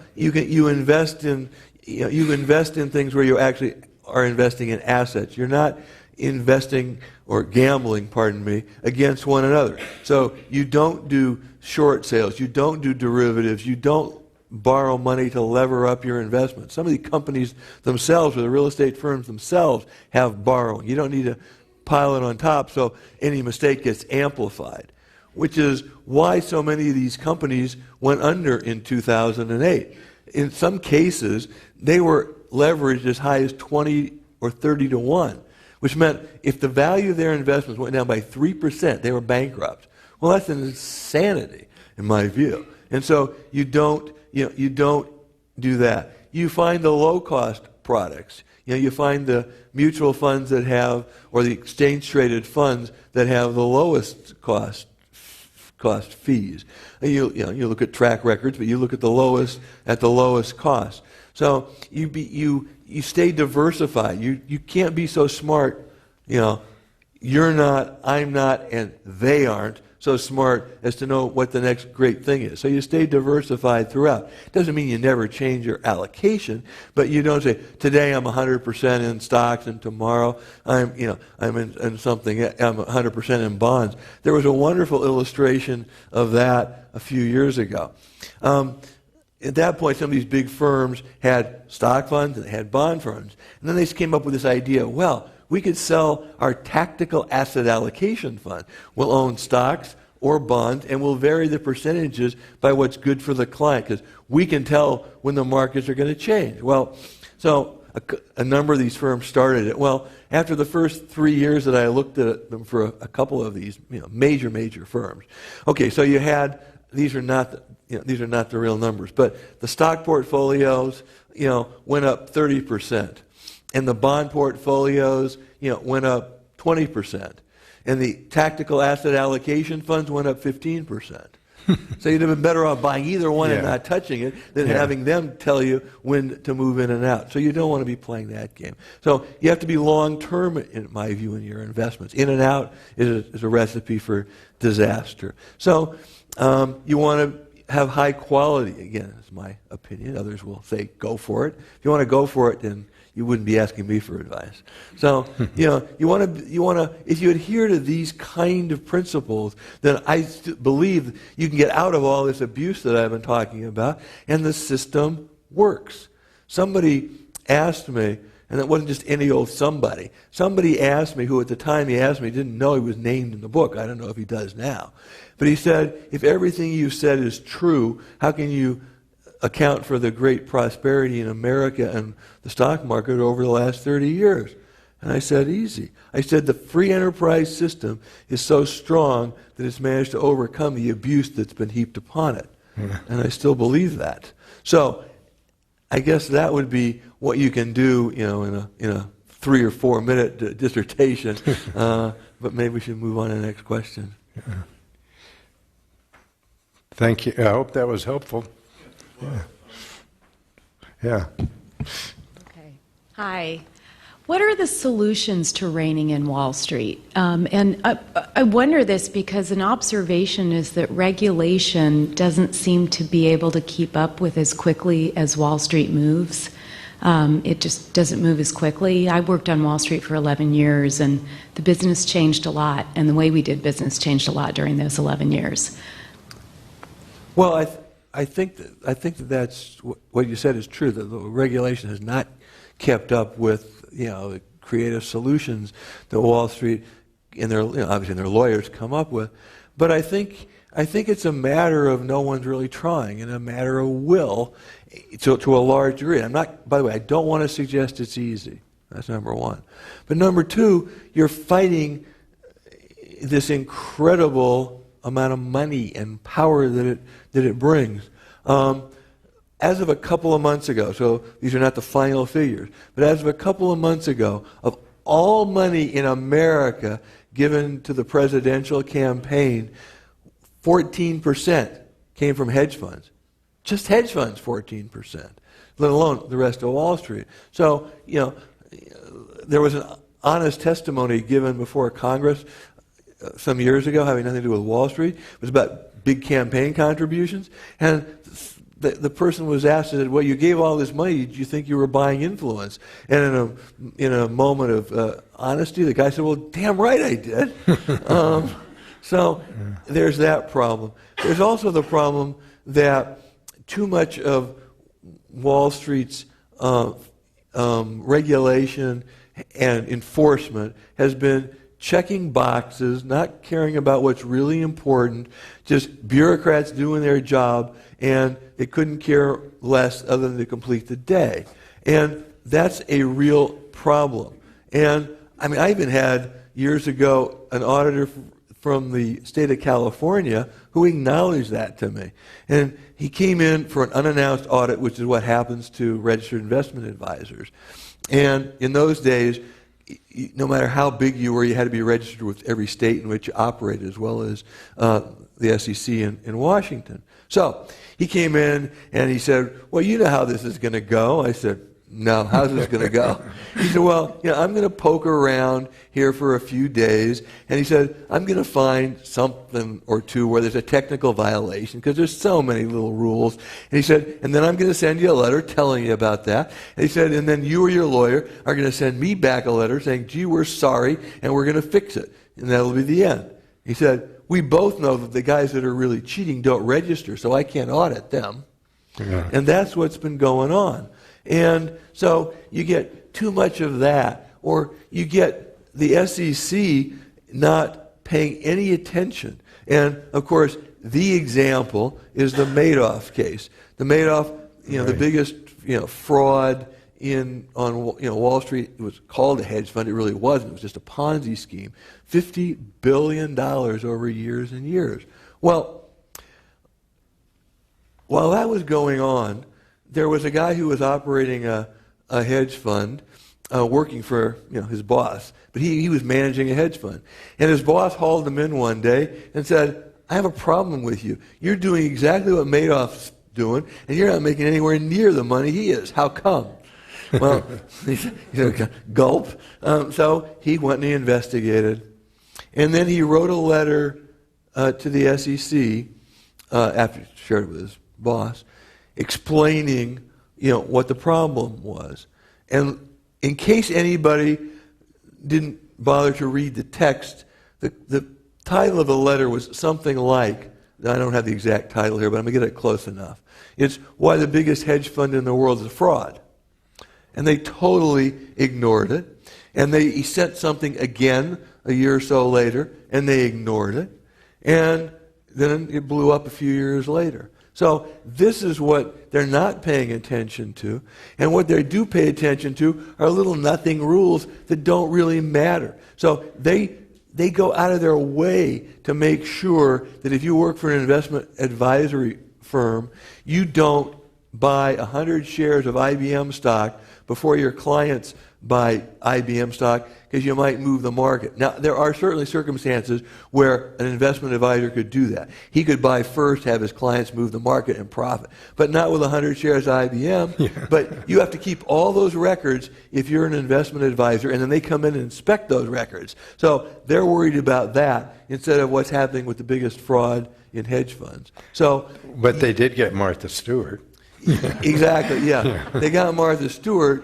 invest in things where you actually are investing in assets. You're not investing or gambling, pardon me, against one another. So you don't do short sales, you don't do derivatives, you don't borrow money to lever up your investment. Some of the companies themselves, or the real estate firms themselves, have borrowing. You don't need to pile it on top so any mistake gets amplified, which is why so many of these companies went under in 2008. In some cases, they were leveraged as high as 20 or 30 to 1, which meant if the value of their investments went down by 3%, they were bankrupt. Well, that's an insanity, in my view. And so you don't do that. You find the low-cost products. You find the mutual funds that have, or the exchange-traded funds that have the lowest cost fees. And you look at track records, but you look at the lowest cost. So you stay diversified. You can't be so smart. You're not, I'm not, and they aren't so smart as to know what the next great thing is. So you stay diversified throughout. Doesn't mean you never change your allocation, but you don't say, today I'm 100% in stocks and tomorrow I'm in something, I'm 100% in bonds. There was a wonderful illustration of that a few years ago. At that point, some of these big firms had stock funds and they had bond funds. And then they came up with this idea, well, we could sell our tactical asset allocation fund. We'll own stocks or bonds, and we'll vary the percentages by what's good for the client, because we can tell when the markets are going to change. Well, so a number of these firms started it. Well, after the first 3 years that I looked at them for a couple of these major firms. Okay, so you had, these are not the real numbers, but the stock portfolios went up 30%. And the bond portfolios, went up 20%. And the tactical asset allocation funds went up 15%. So you'd have been better off buying either one and not touching it than having them tell you when to move in and out. So you don't want to be playing that game. So you have to be long-term, in my view, in your investments. In and out is a recipe for disaster. So you want to have high quality. Again, that's my opinion. Others will say, go for it. If you want to go for it, then you wouldn't be asking me for advice. So, you want to, if you adhere to these kind of principles, then I believe you can get out of all this abuse that I've been talking about, and the system works. Somebody asked me, And that wasn't just any old somebody. Somebody asked me, who at the time he asked me didn't know he was named in the book. I don't know if he does now. But he said, if everything you said is true, how can you account for the great prosperity in America and the stock market over the last 30 years? And I said, easy. I said, the free enterprise system is so strong that it's managed to overcome the abuse that's been heaped upon it. And I still believe that. So I guess that would be what you can do, in a 3 or 4 minute dissertation. But maybe we should move on to the next question. Yeah. Thank you. I hope that was helpful. Yeah. Yeah. Okay. Hi. What are the solutions to reining in Wall Street? And I wonder this because an observation is that regulation doesn't seem to be able to keep up with as quickly as Wall Street moves. It just doesn't move as quickly. I worked on Wall Street for 11 years, and the business changed a lot, and the way we did business changed a lot during those 11 years. Well, I think that that's what you said is true, that the regulation has not kept up with the creative solutions that Wall Street and their obviously their lawyers come up with. But I think it's a matter of no one's really trying, and a matter of will to a large degree. By the way, I don't want to suggest it's easy. That's number one. But number two, you're fighting this incredible amount of money and power that it brings. As of a couple of months ago, so these are not the final figures, but as of a couple of months ago, of all money in America given to the presidential campaign, 14% came from hedge funds. Just hedge funds, 14%, let alone the rest of Wall Street. So, there was an honest testimony given before Congress some years ago having nothing to do with Wall Street. It was about big campaign contributions, and the person was asked, said, well, you gave all this money, did you think you were buying influence? And in a moment of honesty, the guy said, well, damn right I did. So there's that problem. There's also the problem that too much of Wall Street's regulation and enforcement has been checking boxes, not caring about what's really important, just bureaucrats doing their job, and they couldn't care less other than to complete the day. And that's a real problem. And I even had years ago an auditor from the state of California who acknowledged that to me. And he came in for an unannounced audit, which is what happens to registered investment advisors. And in those days, no matter how big you were, you had to be registered with every state in which you operated, as well as the SEC in Washington. So he came in and he said, well, you know how this is going to go. I said, no, how's this going to go? He said, well, I'm going to poke around here for a few days. And he said, I'm going to find something or two where there's a technical violation, because there's so many little rules. And he said, and then I'm going to send you a letter telling you about that. And he said, and then you or your lawyer are going to send me back a letter saying, gee, we're sorry, and we're going to fix it. And that'll be the end. He said, we both know that the guys that are really cheating don't register, so I can't audit them. Yeah. And that's what's been going on. And so you get too much of that, or you get the SEC not paying any attention. And, of course, the example is the Madoff case. The Madoff, right. The biggest, fraud on Wall Street. It was called a hedge fund. It really wasn't. It was just a Ponzi scheme. $50 billion over years and years. Well, while that was going on, there was a guy who was operating a hedge fund, working for his boss, but he was managing a hedge fund. And his boss hauled him in one day and said, I have a problem with you. You're doing exactly what Madoff's doing, and you're not making anywhere near the money he is. How come? Well, he said, gulp. So he went and he investigated. And then he wrote a letter to the SEC, after he shared it with his boss, explaining, what the problem was. And in case anybody didn't bother to read the text, the title of the letter was something like, I don't have the exact title here, but I'm going to get it close enough. It's Why the Biggest Hedge Fund in the World is a Fraud. and they totally ignored it. And he sent something again a year or so later, and they ignored it. And then it blew up a few years later. So this is what they're not paying attention to. And what they do pay attention to are little nothing rules that don't really matter. So they go out of their way to make sure that if you work for an investment advisory firm, you don't buy 100 shares of IBM stock before your clients buy IBM stock, because you might move the market. Now, there are certainly circumstances where an investment advisor could do that. He could buy first, have his clients move the market and profit, but not with 100 shares of IBM. Yeah. But you have to keep all those records if you're an investment advisor, and then they come in and inspect those records. So they're worried about that instead of what's happening with the biggest fraud in hedge funds. So, But they did get Martha Stewart. exactly, yeah. They got Martha Stewart,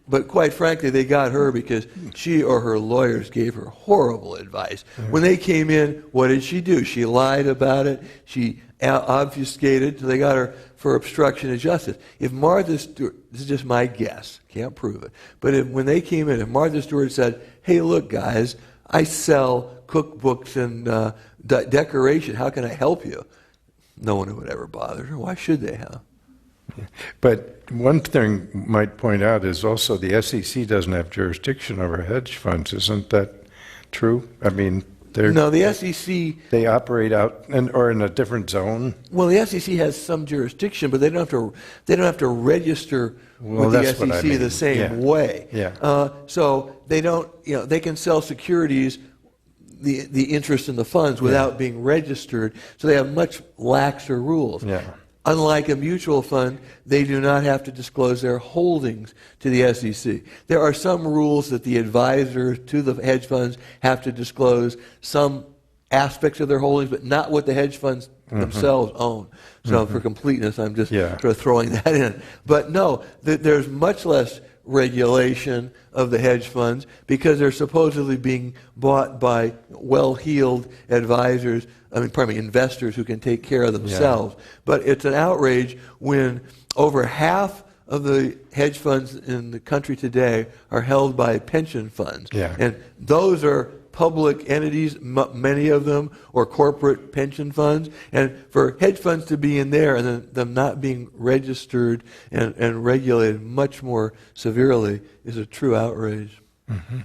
but quite frankly, they got her because she or her lawyers gave her horrible advice. When they came in, what did she do? She lied about it. She obfuscated. So they got her for obstruction of justice. If Martha Stewart, this is just my guess, can't prove it, but when they came in, if Martha Stewart said, "Hey, look, guys, I sell cookbooks and decoration. How can I help you?" No one would ever bother her. Why should they have? But one thing might point out is also the SEC doesn't have jurisdiction over hedge funds. Isn't that true? I mean, No, the SEC. they operate out or in a different zone. Well, the SEC has some jurisdiction, but they don't have to register Well, with the that's what I SEC mean. the same Yeah. way. Yeah. So they don't. They can sell securities, the interest in the funds, without being registered. So they have much laxer rules. Yeah. Unlike a mutual fund, they do not have to disclose their holdings to the SEC. There are some rules that the advisors to the hedge funds have to disclose some aspects of their holdings, but not what the hedge funds themselves own. So for completeness, I'm just sort of throwing that in. But no, there's much less regulation of the hedge funds because they're supposedly being bought by well-heeled advisors, investors who can take care of themselves. But it's an outrage when over half of the hedge funds in the country today are held by pension funds. Yeah. And those are public entities, many of them, or corporate pension funds. And for hedge funds to be in there and then them not being registered and regulated much more severely is a true outrage. Mm-hmm.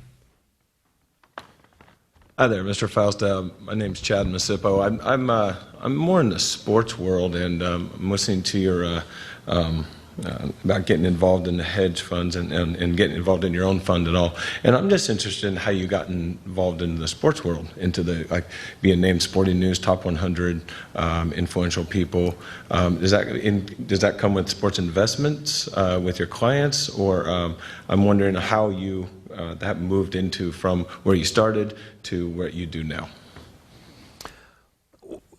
Hi there, Mr. Faust. My name's Chad Masipo. I'm more in the sports world, and I'm listening to your about getting involved in the hedge funds and getting involved in your own fund and all. And I'm just interested in how you got involved in the sports world, into the being named Sporting News Top 100 influential people. Does that come with sports investments with your clients, or I'm wondering how you that moved into from where you started to what you do now.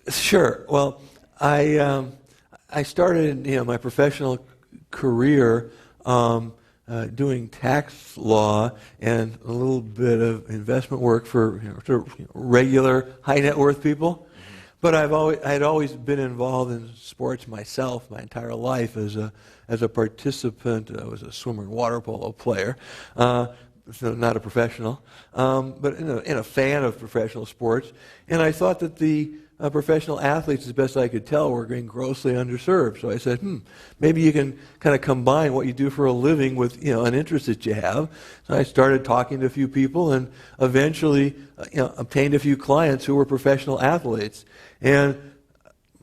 Sure. Well, I started my professional career doing tax law and a little bit of investment work for regular high net worth people. But I'd always been involved in sports myself my entire life as a participant. I was a swimmer and water polo player. So not a professional, but in a fan of professional sports. And I thought that the professional athletes, as best I could tell, were being grossly underserved. So I said, maybe you can kind of combine what you do for a living with an interest that you have. So I started talking to a few people and eventually obtained a few clients who were professional athletes. And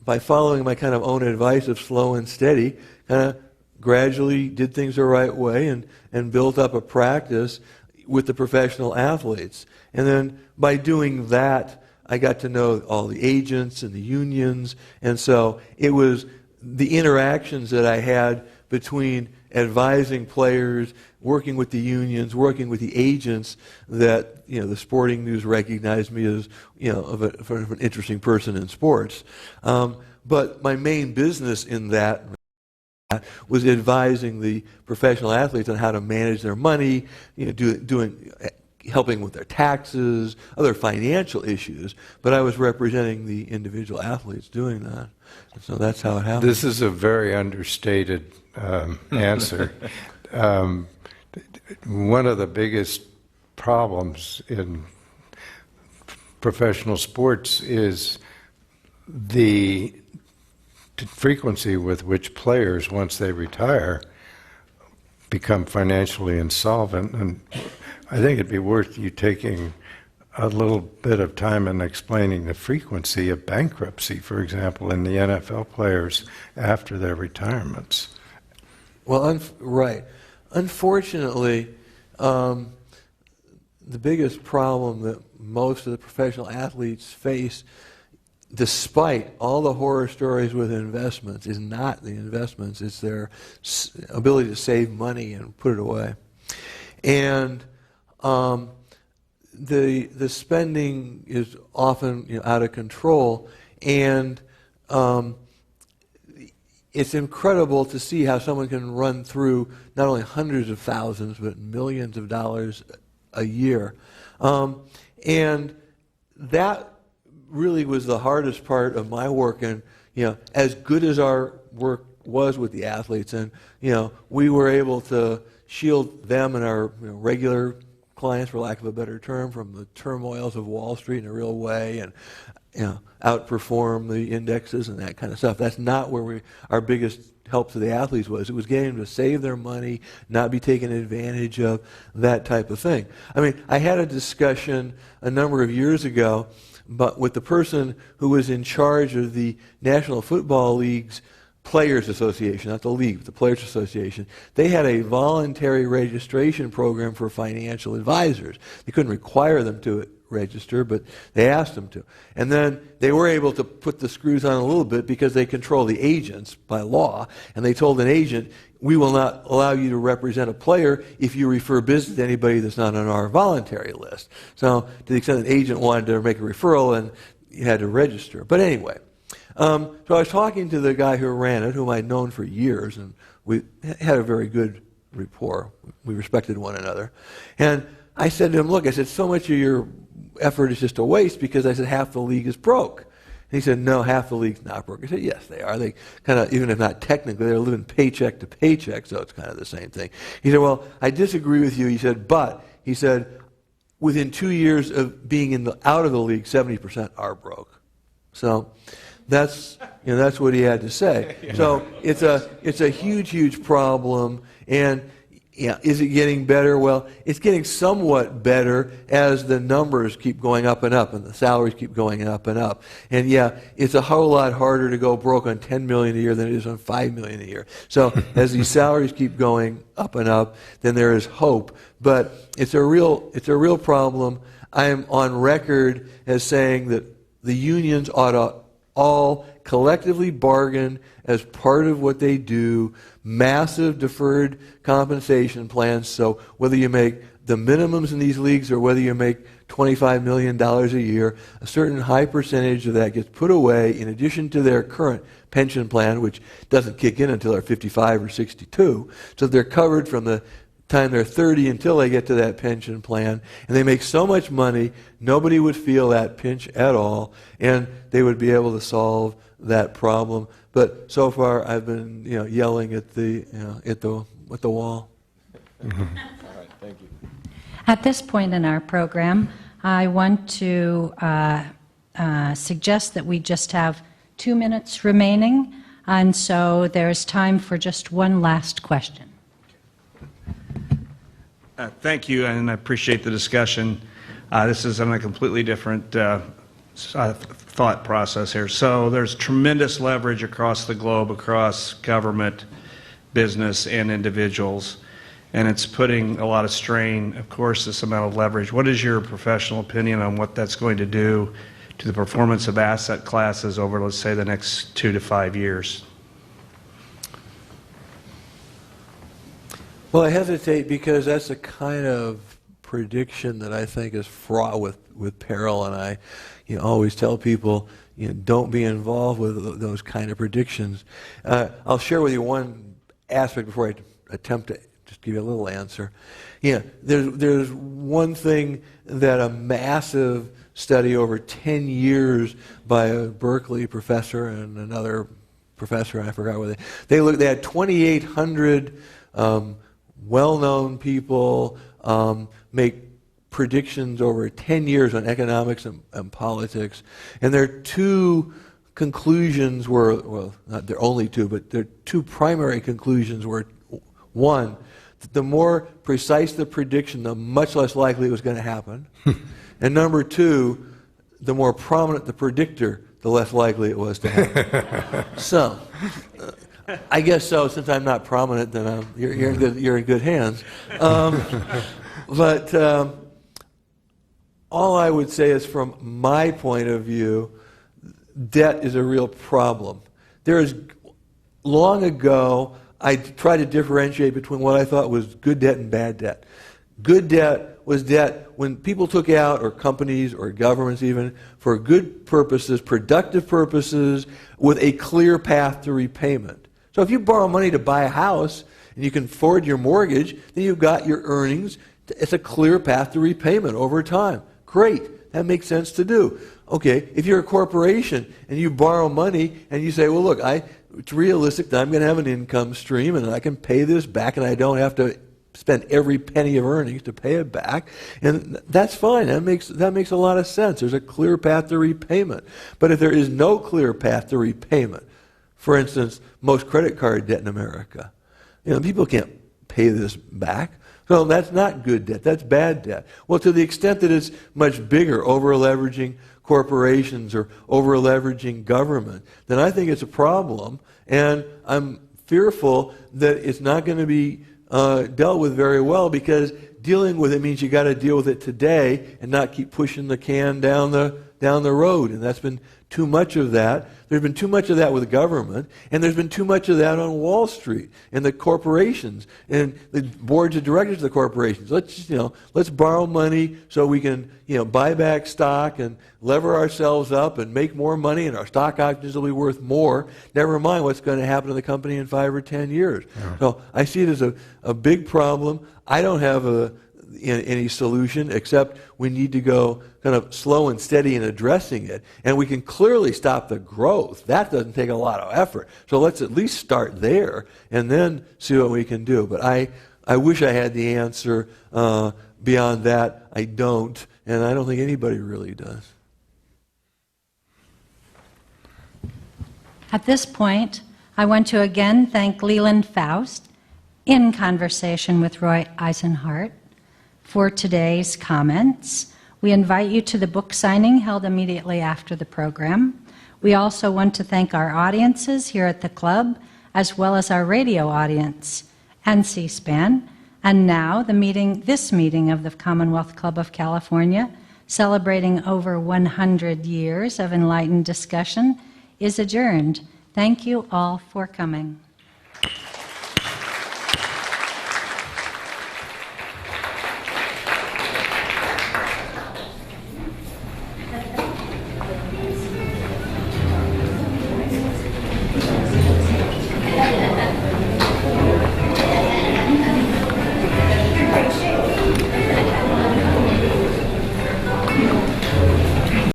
by following my kind of own advice of slow and steady, kind of gradually did things the right way and built up a practice with the professional athletes. And then by doing that, I got to know all the agents and the unions. And so it was the interactions that I had between advising players, working with the unions, working with the agents that the Sporting News recognized me as of an interesting person in sports. But my main business in that was advising the professional athletes on how to manage their money, helping with their taxes, other financial issues. But I was representing the individual athletes doing that. And so that's how it happened. This is a very understated answer. one of the biggest problems in professional sports is the frequency with which players, once they retire, become financially insolvent. And I think it'd be worth you taking a little bit of time and explaining the frequency of bankruptcy, for example, in the NFL players after their retirements. Well, right. Unfortunately, the biggest problem that most of the professional athletes face, despite all the horror stories with investments, is not the investments, it's their ability to save money and put it away. And the spending is often out of control, and it's incredible to see how someone can run through not only hundreds of thousands but millions of dollars a year. And that really was the hardest part of my work. And as good as our work was with the athletes, and we were able to shield them and our regular clients, for lack of a better term, from the turmoils of Wall Street in a real way, and outperform the indexes and that kind of stuff. That's not where our biggest help to the athletes was. It was getting them to save their money, not be taken advantage of, that type of thing. I mean, I had a discussion a number of years ago, but with the person who was in charge of the National Football League's Players Association, not the league, but the Players Association. They had a voluntary registration program for financial advisors. They couldn't require them to register, but they asked them to. And then they were able to put the screws on a little bit because they control the agents by law, and they told an agent, we will not allow you to represent a player if you refer business to anybody that's not on our voluntary list. So to the extent an agent wanted to make a referral, and you had to register. But anyway, so I was talking to the guy who ran it, whom I'd known for years, and we had a very good rapport. We respected one another. And I said to him, look, I said, so much of your effort is just a waste, because I said half the league is broke. And he said, no, half the league's not broke. I said, yes, they are. They kind of, even if not technically, they're living paycheck to paycheck, so it's kind of the same thing. He said, well, I disagree with you. He said, but, he said, within 2 years of being out of the league, 70% are broke. So that's what he had to say. So it's a huge problem. And is it getting better? Well, it's getting somewhat better as the numbers keep going up and up, and the salaries keep going up and up. And it's a whole lot harder to go broke on $10 million a year than it is on $5 million a year. So as these salaries keep going up and up, then there is hope. But it's a real problem. I am on record as saying that the unions ought to all collectively bargain as part of what they do, massive deferred compensation plans. So whether you make the minimums in these leagues or whether you make $25 million a year, a certain high percentage of that gets put away in addition to their current pension plan, which doesn't kick in until they're 55 or 62. So they're covered from the time they're 30 until they get to that pension plan, and they make so much money, nobody would feel that pinch at all, and they would be able to solve that problem. But so far, I've been yelling at the wall. All right, thank you. At this point in our program, I want to suggest that we just have 2 minutes remaining, and so there's time for just one last question. Thank you, and I appreciate the discussion. This is on a completely different thought process here. So there's tremendous leverage across the globe, across government, business, and individuals, and it's putting a lot of strain, of course, this amount of leverage. What is your professional opinion on what that's going to do to the performance of asset classes over, let's say, the next 2 to 5 years? Well, I hesitate because that's a kind of prediction that I think is fraught with peril, and I always tell people, don't be involved with those kind of predictions. I'll share with you one aspect before I attempt to just give you a little answer. There's one thing that a massive study over 10 years by a Berkeley professor and another professor, I forgot what they had 2,800 well-known people make predictions over 10 years on economics and politics, and there are two conclusions where, well, not there are only two, but there are two primary conclusions where, one, that the more precise the prediction, the much less likely it was going to happen, and number two, the more prominent the predictor, the less likely it was to happen. So, I guess so. Since I'm not prominent, then you're in good hands. But all I would say is, from my point of view, debt is a real problem. Long ago, I tried to differentiate between what I thought was good debt and bad debt. Good debt was debt when people took out, or companies or governments even, for good purposes, productive purposes, with a clear path to repayment. So if you borrow money to buy a house and you can afford your mortgage, then you've got your earnings. It's a clear path to repayment over time. Great. That makes sense to do. Okay, if you're a corporation and you borrow money and you say, well, look, it's realistic that I'm going to have an income stream and I can pay this back and I don't have to spend every penny of earnings to pay it back, and that's fine. That makes a lot of sense. There's a clear path to repayment. But if there is no clear path to repayment, for instance, most credit card debt in America, people can't pay this back. So that's not good debt. That's bad debt. Well, to the extent that it's much bigger, over-leveraging corporations or over-leveraging government, then I think it's a problem, and I'm fearful that it's not going to be dealt with very well, because dealing with it means you got to deal with it today and not keep pushing the can down the road. And that's been too much of that. There's been too much of that with government, and there's been too much of that on Wall Street and the corporations and the boards of directors of the corporations. Let's borrow money so we can buy back stock and lever ourselves up and make more money, and our stock options will be worth more. Never mind what's going to happen to the company in 5 or 10 years. Yeah. So I see it as a big problem. I don't have any solution, except we need to go kind of slow and steady in addressing it, and we can clearly stop the growth. That doesn't take a lot of effort. So let's at least start there and then see what we can do. But I wish I had the answer. Beyond that, I don't, and I don't think anybody really does. At this point, I want to again thank Leland Faust, in conversation with Roy Eisenhart, for today's comments. We invite you to the book signing held immediately after the program. We also want to thank our audiences here at the club, as well as our radio audience and C-SPAN. And now, this meeting of the Commonwealth Club of California, celebrating over 100 years of enlightened discussion, is adjourned. Thank you all for coming.